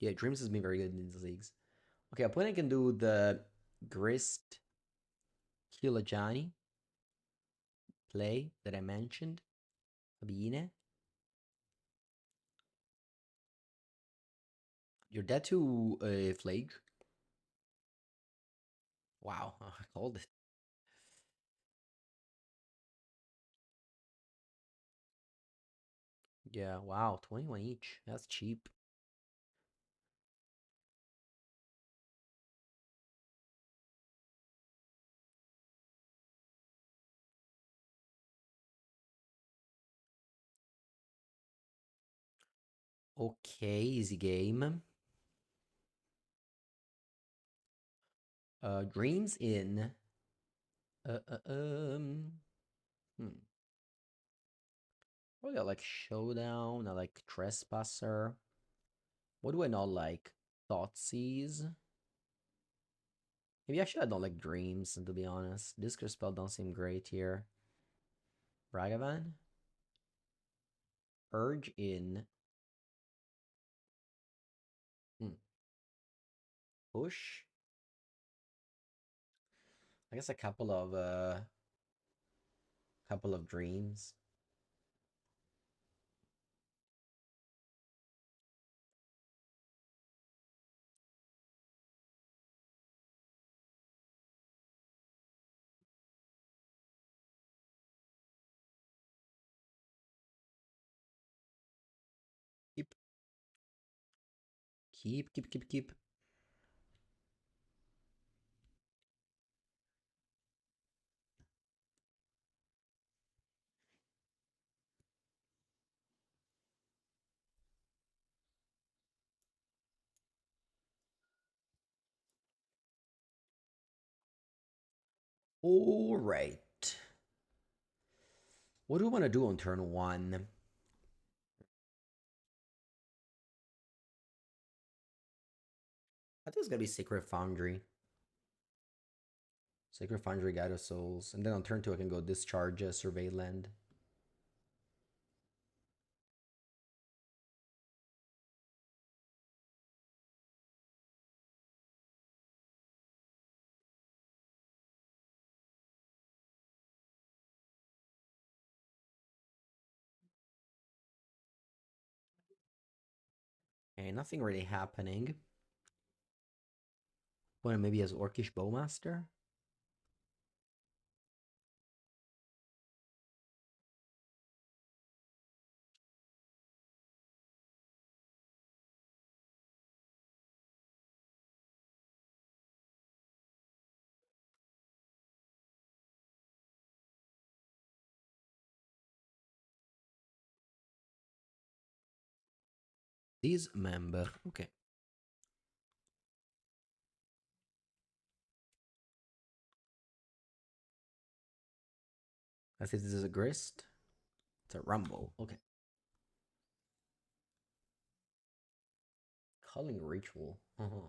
Yeah, Dreams has been very good in these leagues. Okay, opponent can do the Grist Kilajani play that I mentioned. Abine. You're dead to Flage. Wow, I called it. Yeah, wow, 21 each. That's cheap. Okay, easy game. Dreams in. Uh, uh, um. Hmm. Probably I like Showdown. I like Trespasser. What do I not like? Thoughtseize. Maybe actually I don't like Dreams, to be honest. Discard spell don't seem great here. Bragavan. Urge in. Hmm. Push. I guess a couple of dreams. Keep, keep. All right. What do we want to do on turn 1? I think it's gonna be Sacred Foundry. Sacred Foundry, Guide of Souls. And then on turn 2 I can go Discharge Survey Land. Okay, nothing really happening. Well, maybe as Orcish Bowmaster? This member. Okay. I think this is a Grist. It's a Rumble. Okay. Culling Ritual.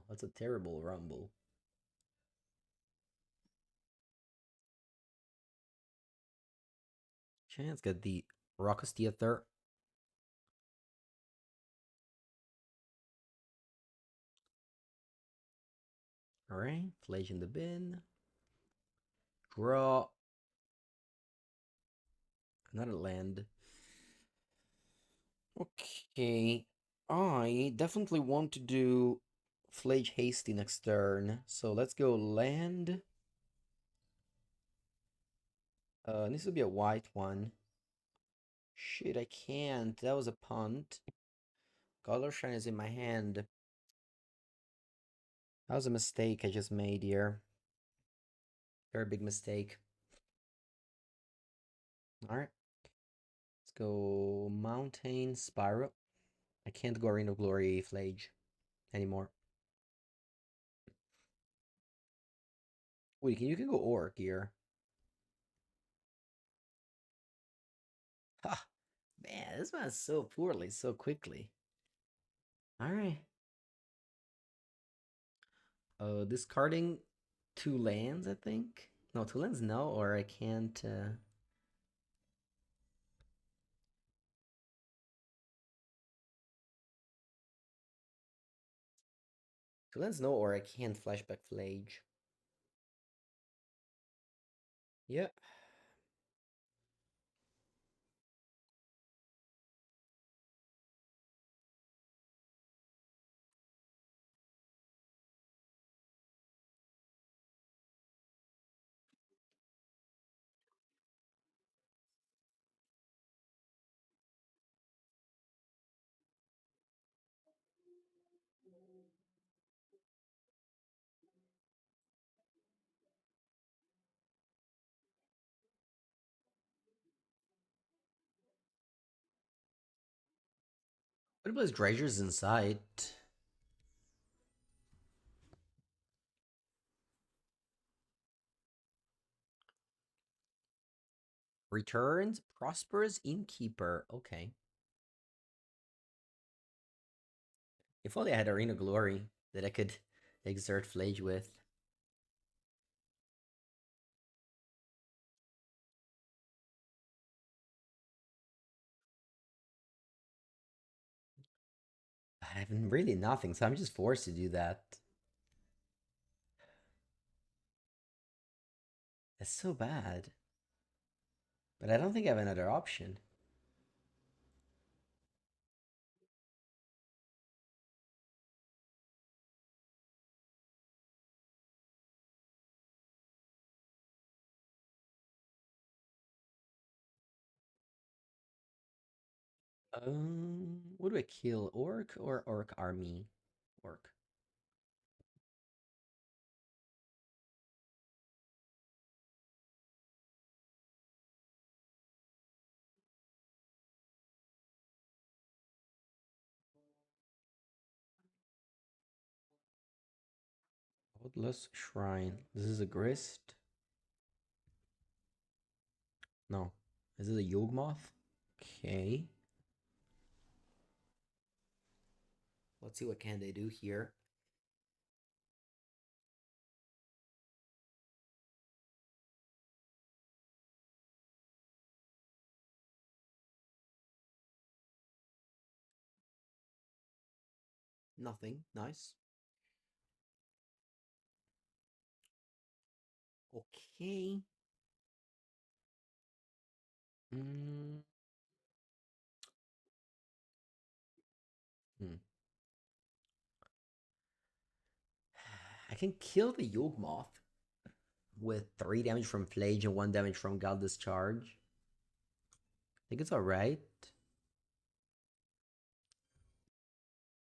That's a terrible Rumble. Okay, let's get the Raucous Theater. Alright, Flage in the bin. Draw. Another land. Okay. I definitely want to do Flage Hasty next turn. So let's go land. Needs to be a white one. Shit, I can't. That was a punt. Color Shine is in my hand. That was a mistake I just made here. Very big mistake. Alright. Let's go Mountain Spiral. I can't go Arena of Glory Flage anymore. Wait, you can go Orc here. Ha! Man, this went so poorly, so quickly. Alright. Discarding 2 lands, I think. No, 2 lands, no, or I can't. 2 lands, no, or I can't Flashback Flage. Yeah. What about his Dredger's Insight? Returns Prosperous Innkeeper. Okay. If only I had Arena Glory that I could exert Flage with. I have really nothing, so I'm just forced to do that. That's so bad. But I don't think I have another option. What do I kill? Orc or Orc Army? Orc. Bloodless Shrine. This is a Grist? No. Is it a Yawgmoth? Okay. Let's see what can they do here. Nothing. Nice. Okay. Mm. Hmm. I can kill the Yawgmoth with 3 damage from Flage and 1 damage from God Discharge. I think it's alright.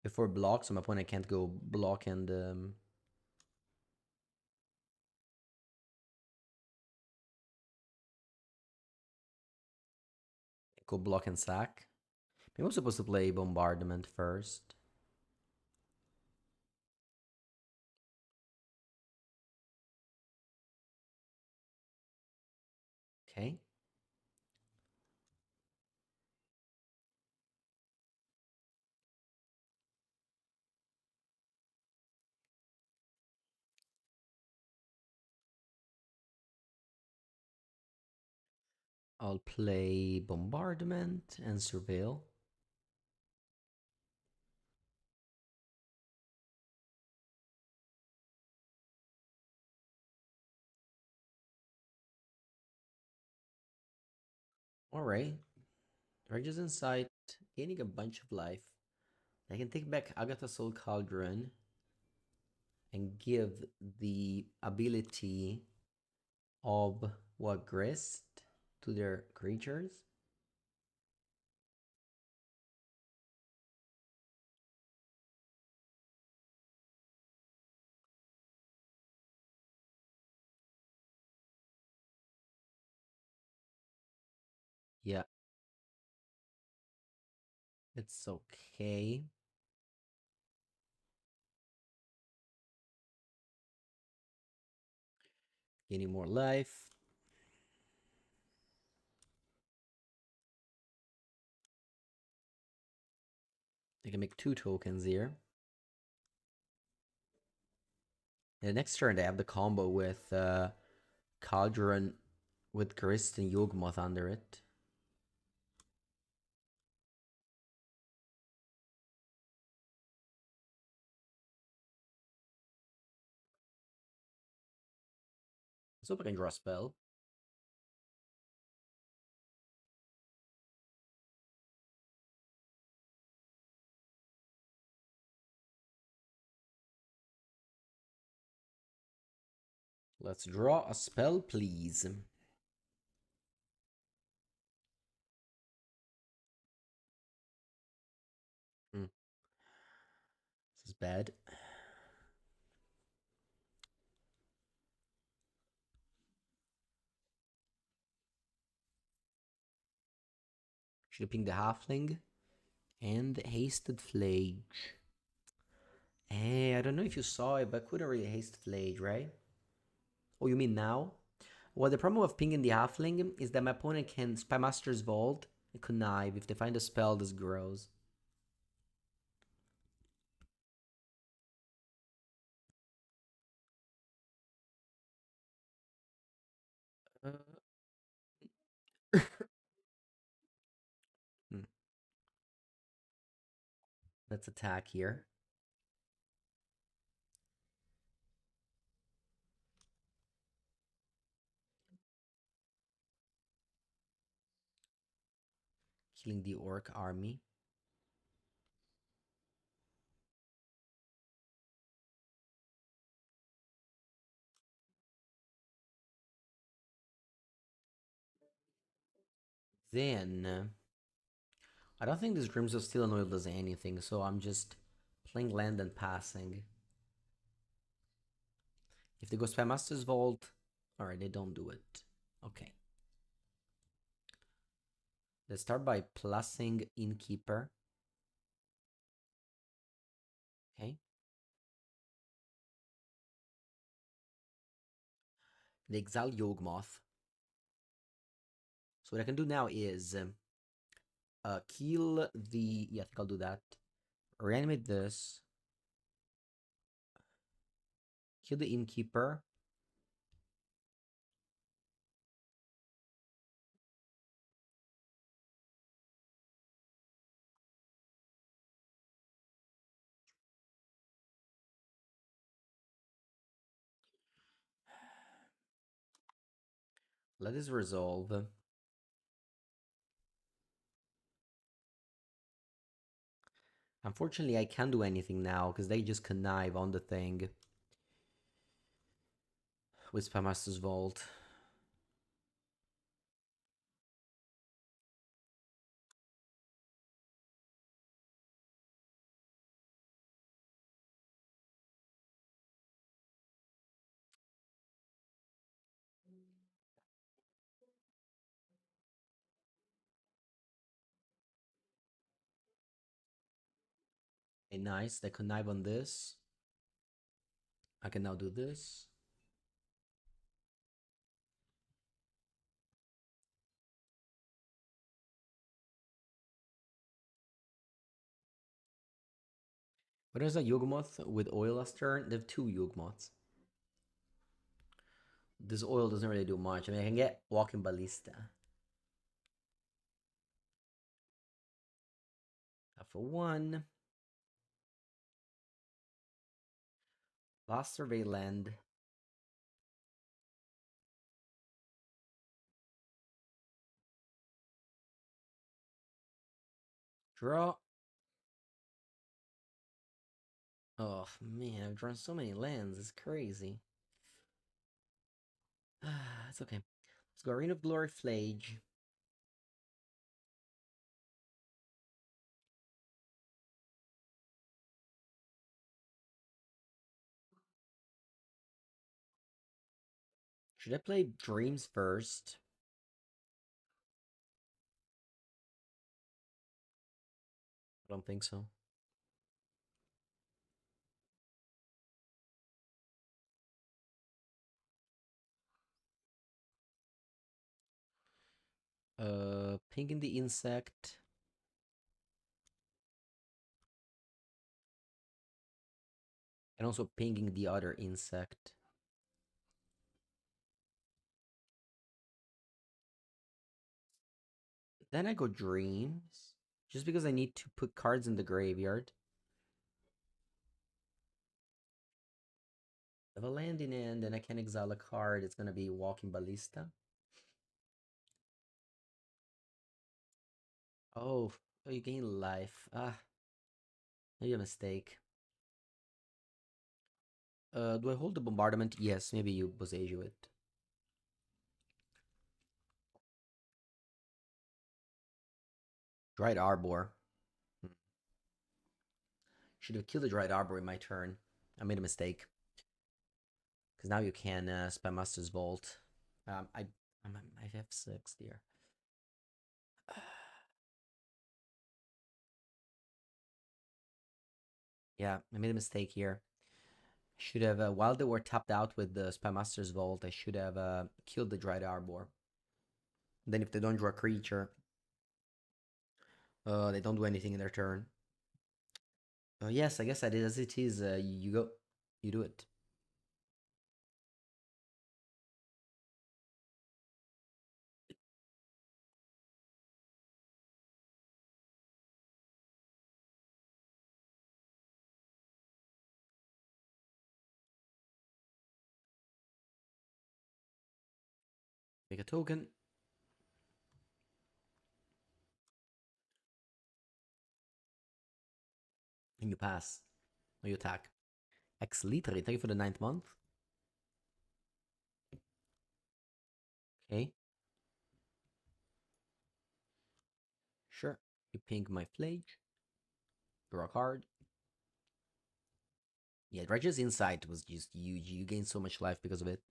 Before block, so my opponent can't go block and go block and sack. Maybe I'm supposed to play Bombardment first. Okay. I'll play Bombardment and Surveil. Alright. Rages Insight, gaining a bunch of life. I can take back Agatha Soul Cauldron and give the ability of what Grist to their creatures. Yeah, it's okay. Gaining more life. I can make 2 tokens here. And the next turn, they have the combo with Cauldron with Grist and Yawgmoth under it. Let's hope I can draw a spell. Let's draw a spell, please. This is bad. Should have pinged the Halfling and Hasted Flage. I don't know if you saw it, but couldn't really Hasted Flage, right? Oh, you mean now? Well, the problem with pinging the Halfling is that my opponent can Spymaster's Vault and Connive. If they find a spell, this grows. Hmm. Let's attack here. Killing the Orc army. Then, I don't think this Grims of Steel and Oil does anything, so I'm just playing land and passing. If they go Spymaster's Vault, alright, they don't do it. Okay. Let's start by plussing Innkeeper. Okay. They exile Yawgmoth. So what I can do now is kill the... Yeah, I think I'll do that. Reanimate this. Kill the Innkeeper. Let this resolve. Unfortunately, I can't do anything now because they just connive on the thing with Spymaster's Vault. Okay, nice. They connive on this. I can now do this. What is a Yawgmoth with Oil last turn? They have 2 Yawgmoths. This oil doesn't really do much. I mean, I can get Walking Ballista. for one. Lost survey land. Draw. Oh man, I've drawn so many lands. It's crazy. It's okay. Let's go Arena of Glory Flage. Should I play Dreams first? I don't think so. Pinging the insect. And also pinging the other insect. Then I go Dreams. Just because I need to put cards in the graveyard. If I land in end and I can exile a card, it's gonna be Walking Ballista. Oh, you gain life. Ah, maybe a mistake. Do I hold the bombardment? Yes, maybe you Boseiju it. Dried Arbor. Should have killed the Dried Arbor in my turn. I made a mistake. Because now you can spam Master's Vault. I have 6 here. Yeah, I made a mistake here. Should have, while they were tapped out with the Spy Master's Vault, I should have killed the Dried Arbor. Then if they don't draw a creature, they don't do anything in their turn. Yes, I guess I did as it is. You go, you do it. Make a token. And you pass. Or you attack. Ex Literally, thank you for the 9th month. Okay. Sure. You ping my Flage. Draw a card. Yeah, Dredge's Insight was just huge. You gain so much life because of it.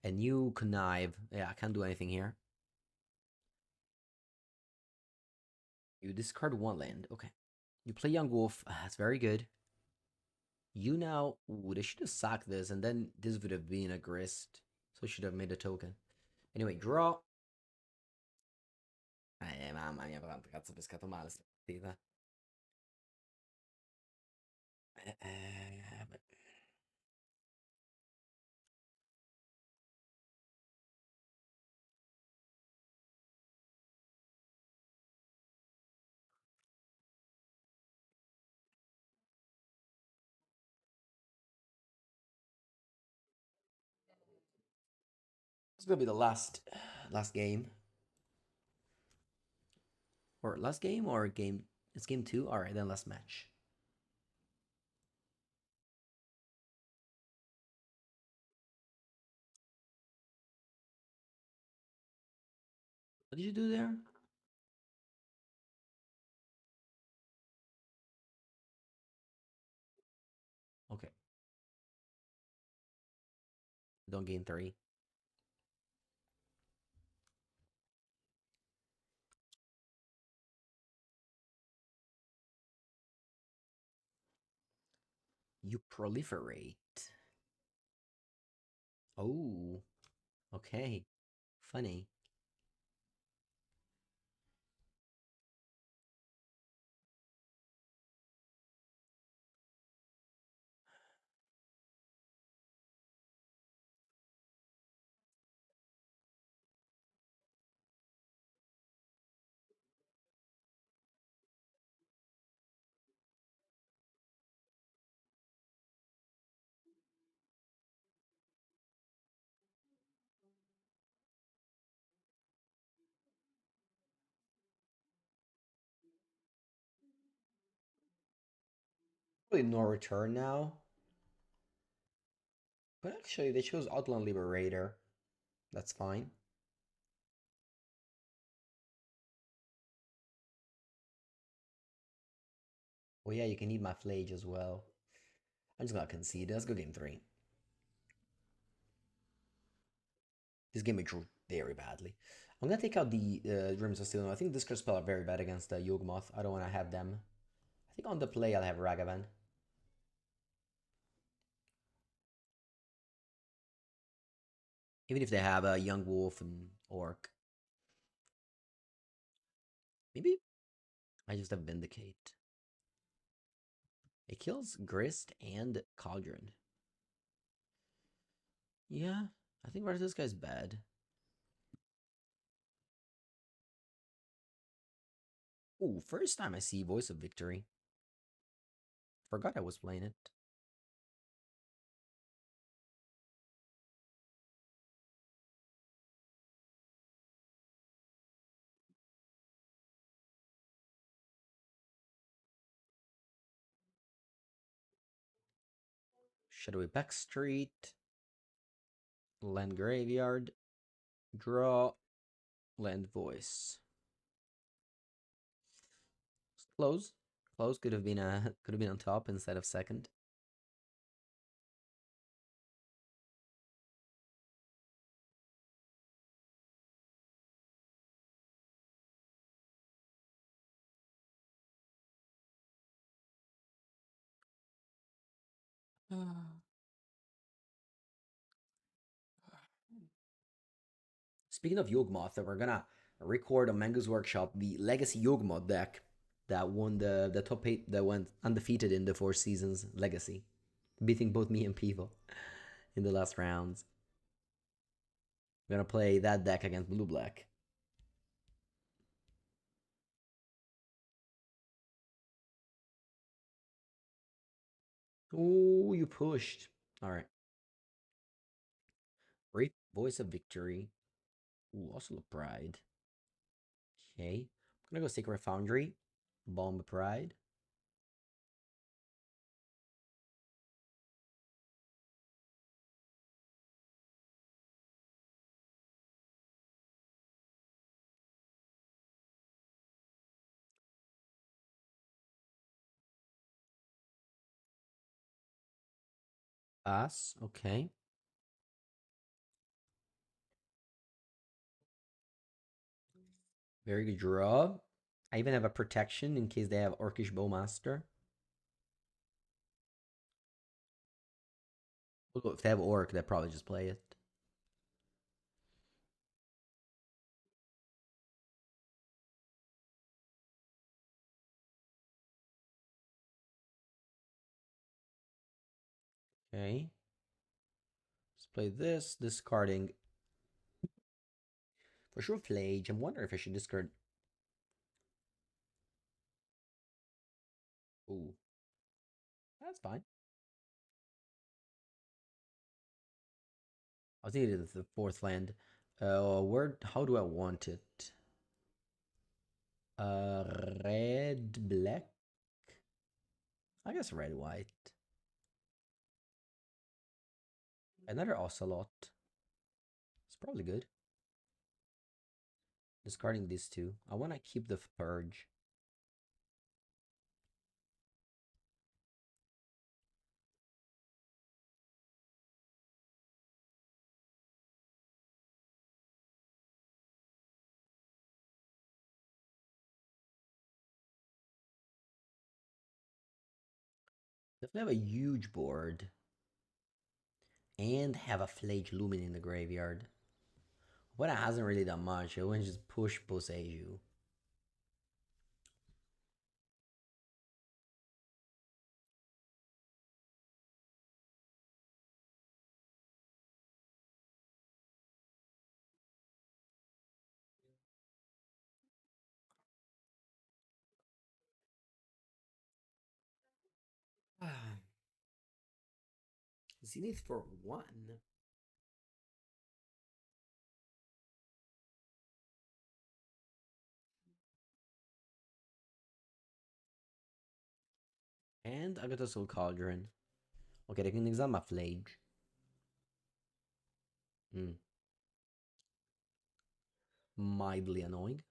And you connive. Yeah, I can't do anything here. You discard 1 land. Okay. You play Yawgmoth. That's very good. You now... Ooh, they should have sacked this, and then this would have been a grist. So I should have made a token. Anyway, draw. Mamma mia, quanto cazzo ho pescato male sta partita. Beh. It's gonna be the last game. Or last game or game... It's game 2? Alright, then last match. What did you do there? Okay. Don't gain 3. You proliferate. Oh, okay. Funny. Probably no return now. But actually, they chose Outland Liberator. That's fine. Oh yeah, you can eat my Flage as well. I'm just gonna concede. Let's go game three. This game we drew very badly. I'm gonna take out the Dreams of Steel. I think this could spell are very bad against the Yawgmoth. I don't want to have them. I think on the play I'll have Ragavan. Even if they have a Young Wolf and Orc. Maybe I just have Vindicate. It kills Grist and Cauldron. Yeah, I think this guy's bad. Ooh, first time I see Voice of Victory. Forgot I was playing it. Shadowy Backstreet. Land Graveyard. Draw. Land Voice. Close. Close could have been could have been on top instead of second. Speaking of Yawgmoth, we're gonna record on Mango's Workshop the Legacy Yawgmoth deck that won the top 8 that went undefeated in the Four Seasons Legacy, beating both me and Pivo in the last rounds. We're gonna play that deck against Blue Black. Oh, you pushed. Alright. Great Voice of Victory. Ooh, also Pride. Okay. I'm gonna go Sacred Foundry. Bomb Pride. Pass. Okay. Very good draw. I even have a protection in case they have Orcish Bowmaster. Although if they have Orc, they probably just play it. Okay. Let's play this, discarding for sure Flage. I'm wondering if I should discard. Ooh, that's fine. I was thinking of the fourth land. Where? How do I want it? Red, black. I guess red, white. Another Ocelot. It's probably good. Discarding these two. I want to keep the Purge. Definitely have a huge board. And have a Flage Lumen in the graveyard. But it hasn't really done much. It went just push Boseiju. Zenith for one. And I got a Soul Cauldron. Okay, they can examine my Flage. Mildly annoying.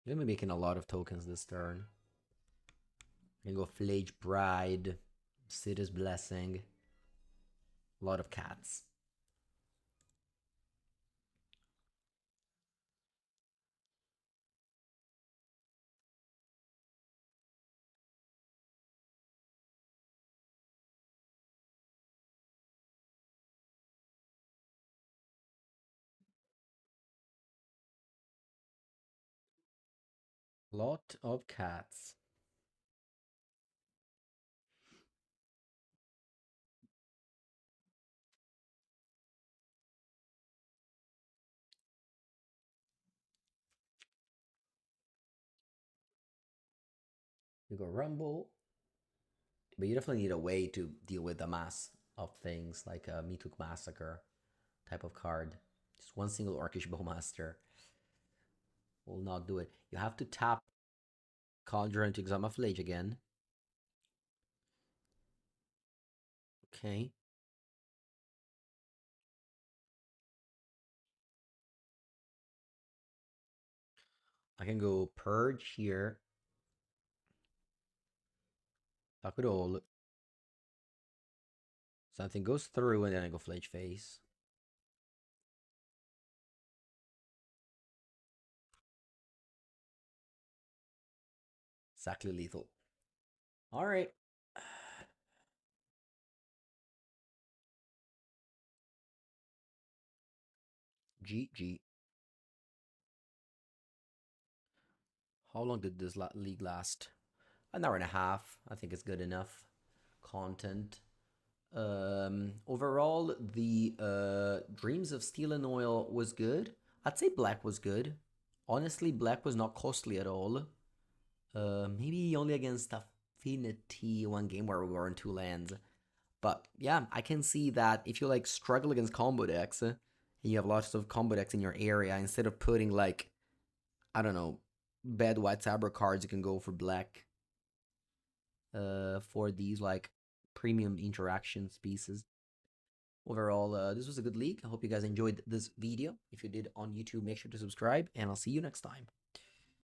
You're gonna be making a lot of tokens this turn. You can go Flage Bride, City's Blessing, a lot of cats. Lot of cats. You go Rumble, but you definitely need a way to deal with the mass of things like a Mituk Massacre type of card. Just one single Orcish Bowmaster will not do it. You have to tap Cauldron to Exama Flage again. Okay. I can go Purge here. That could all. Something goes through and then I go Flage Face. Exactly lethal. Alright. GG. How long did this league last? An hour and a half. I think it's good enough content. Overall, the Dreams of Steel and Oil was good. I'd say Black was good. Honestly, Black was not costly at all. Maybe only against Affinity one game where we were in 2 lands. But yeah, I can see that if you like struggle against combo decks and you have lots of combo decks in your area, instead of putting like, I don't know, bad white cyber cards, you can go for black for these like premium interaction pieces. Overall, this was a good league. I hope you guys enjoyed this video. If you did on YouTube, make sure to subscribe, and I'll see you next time.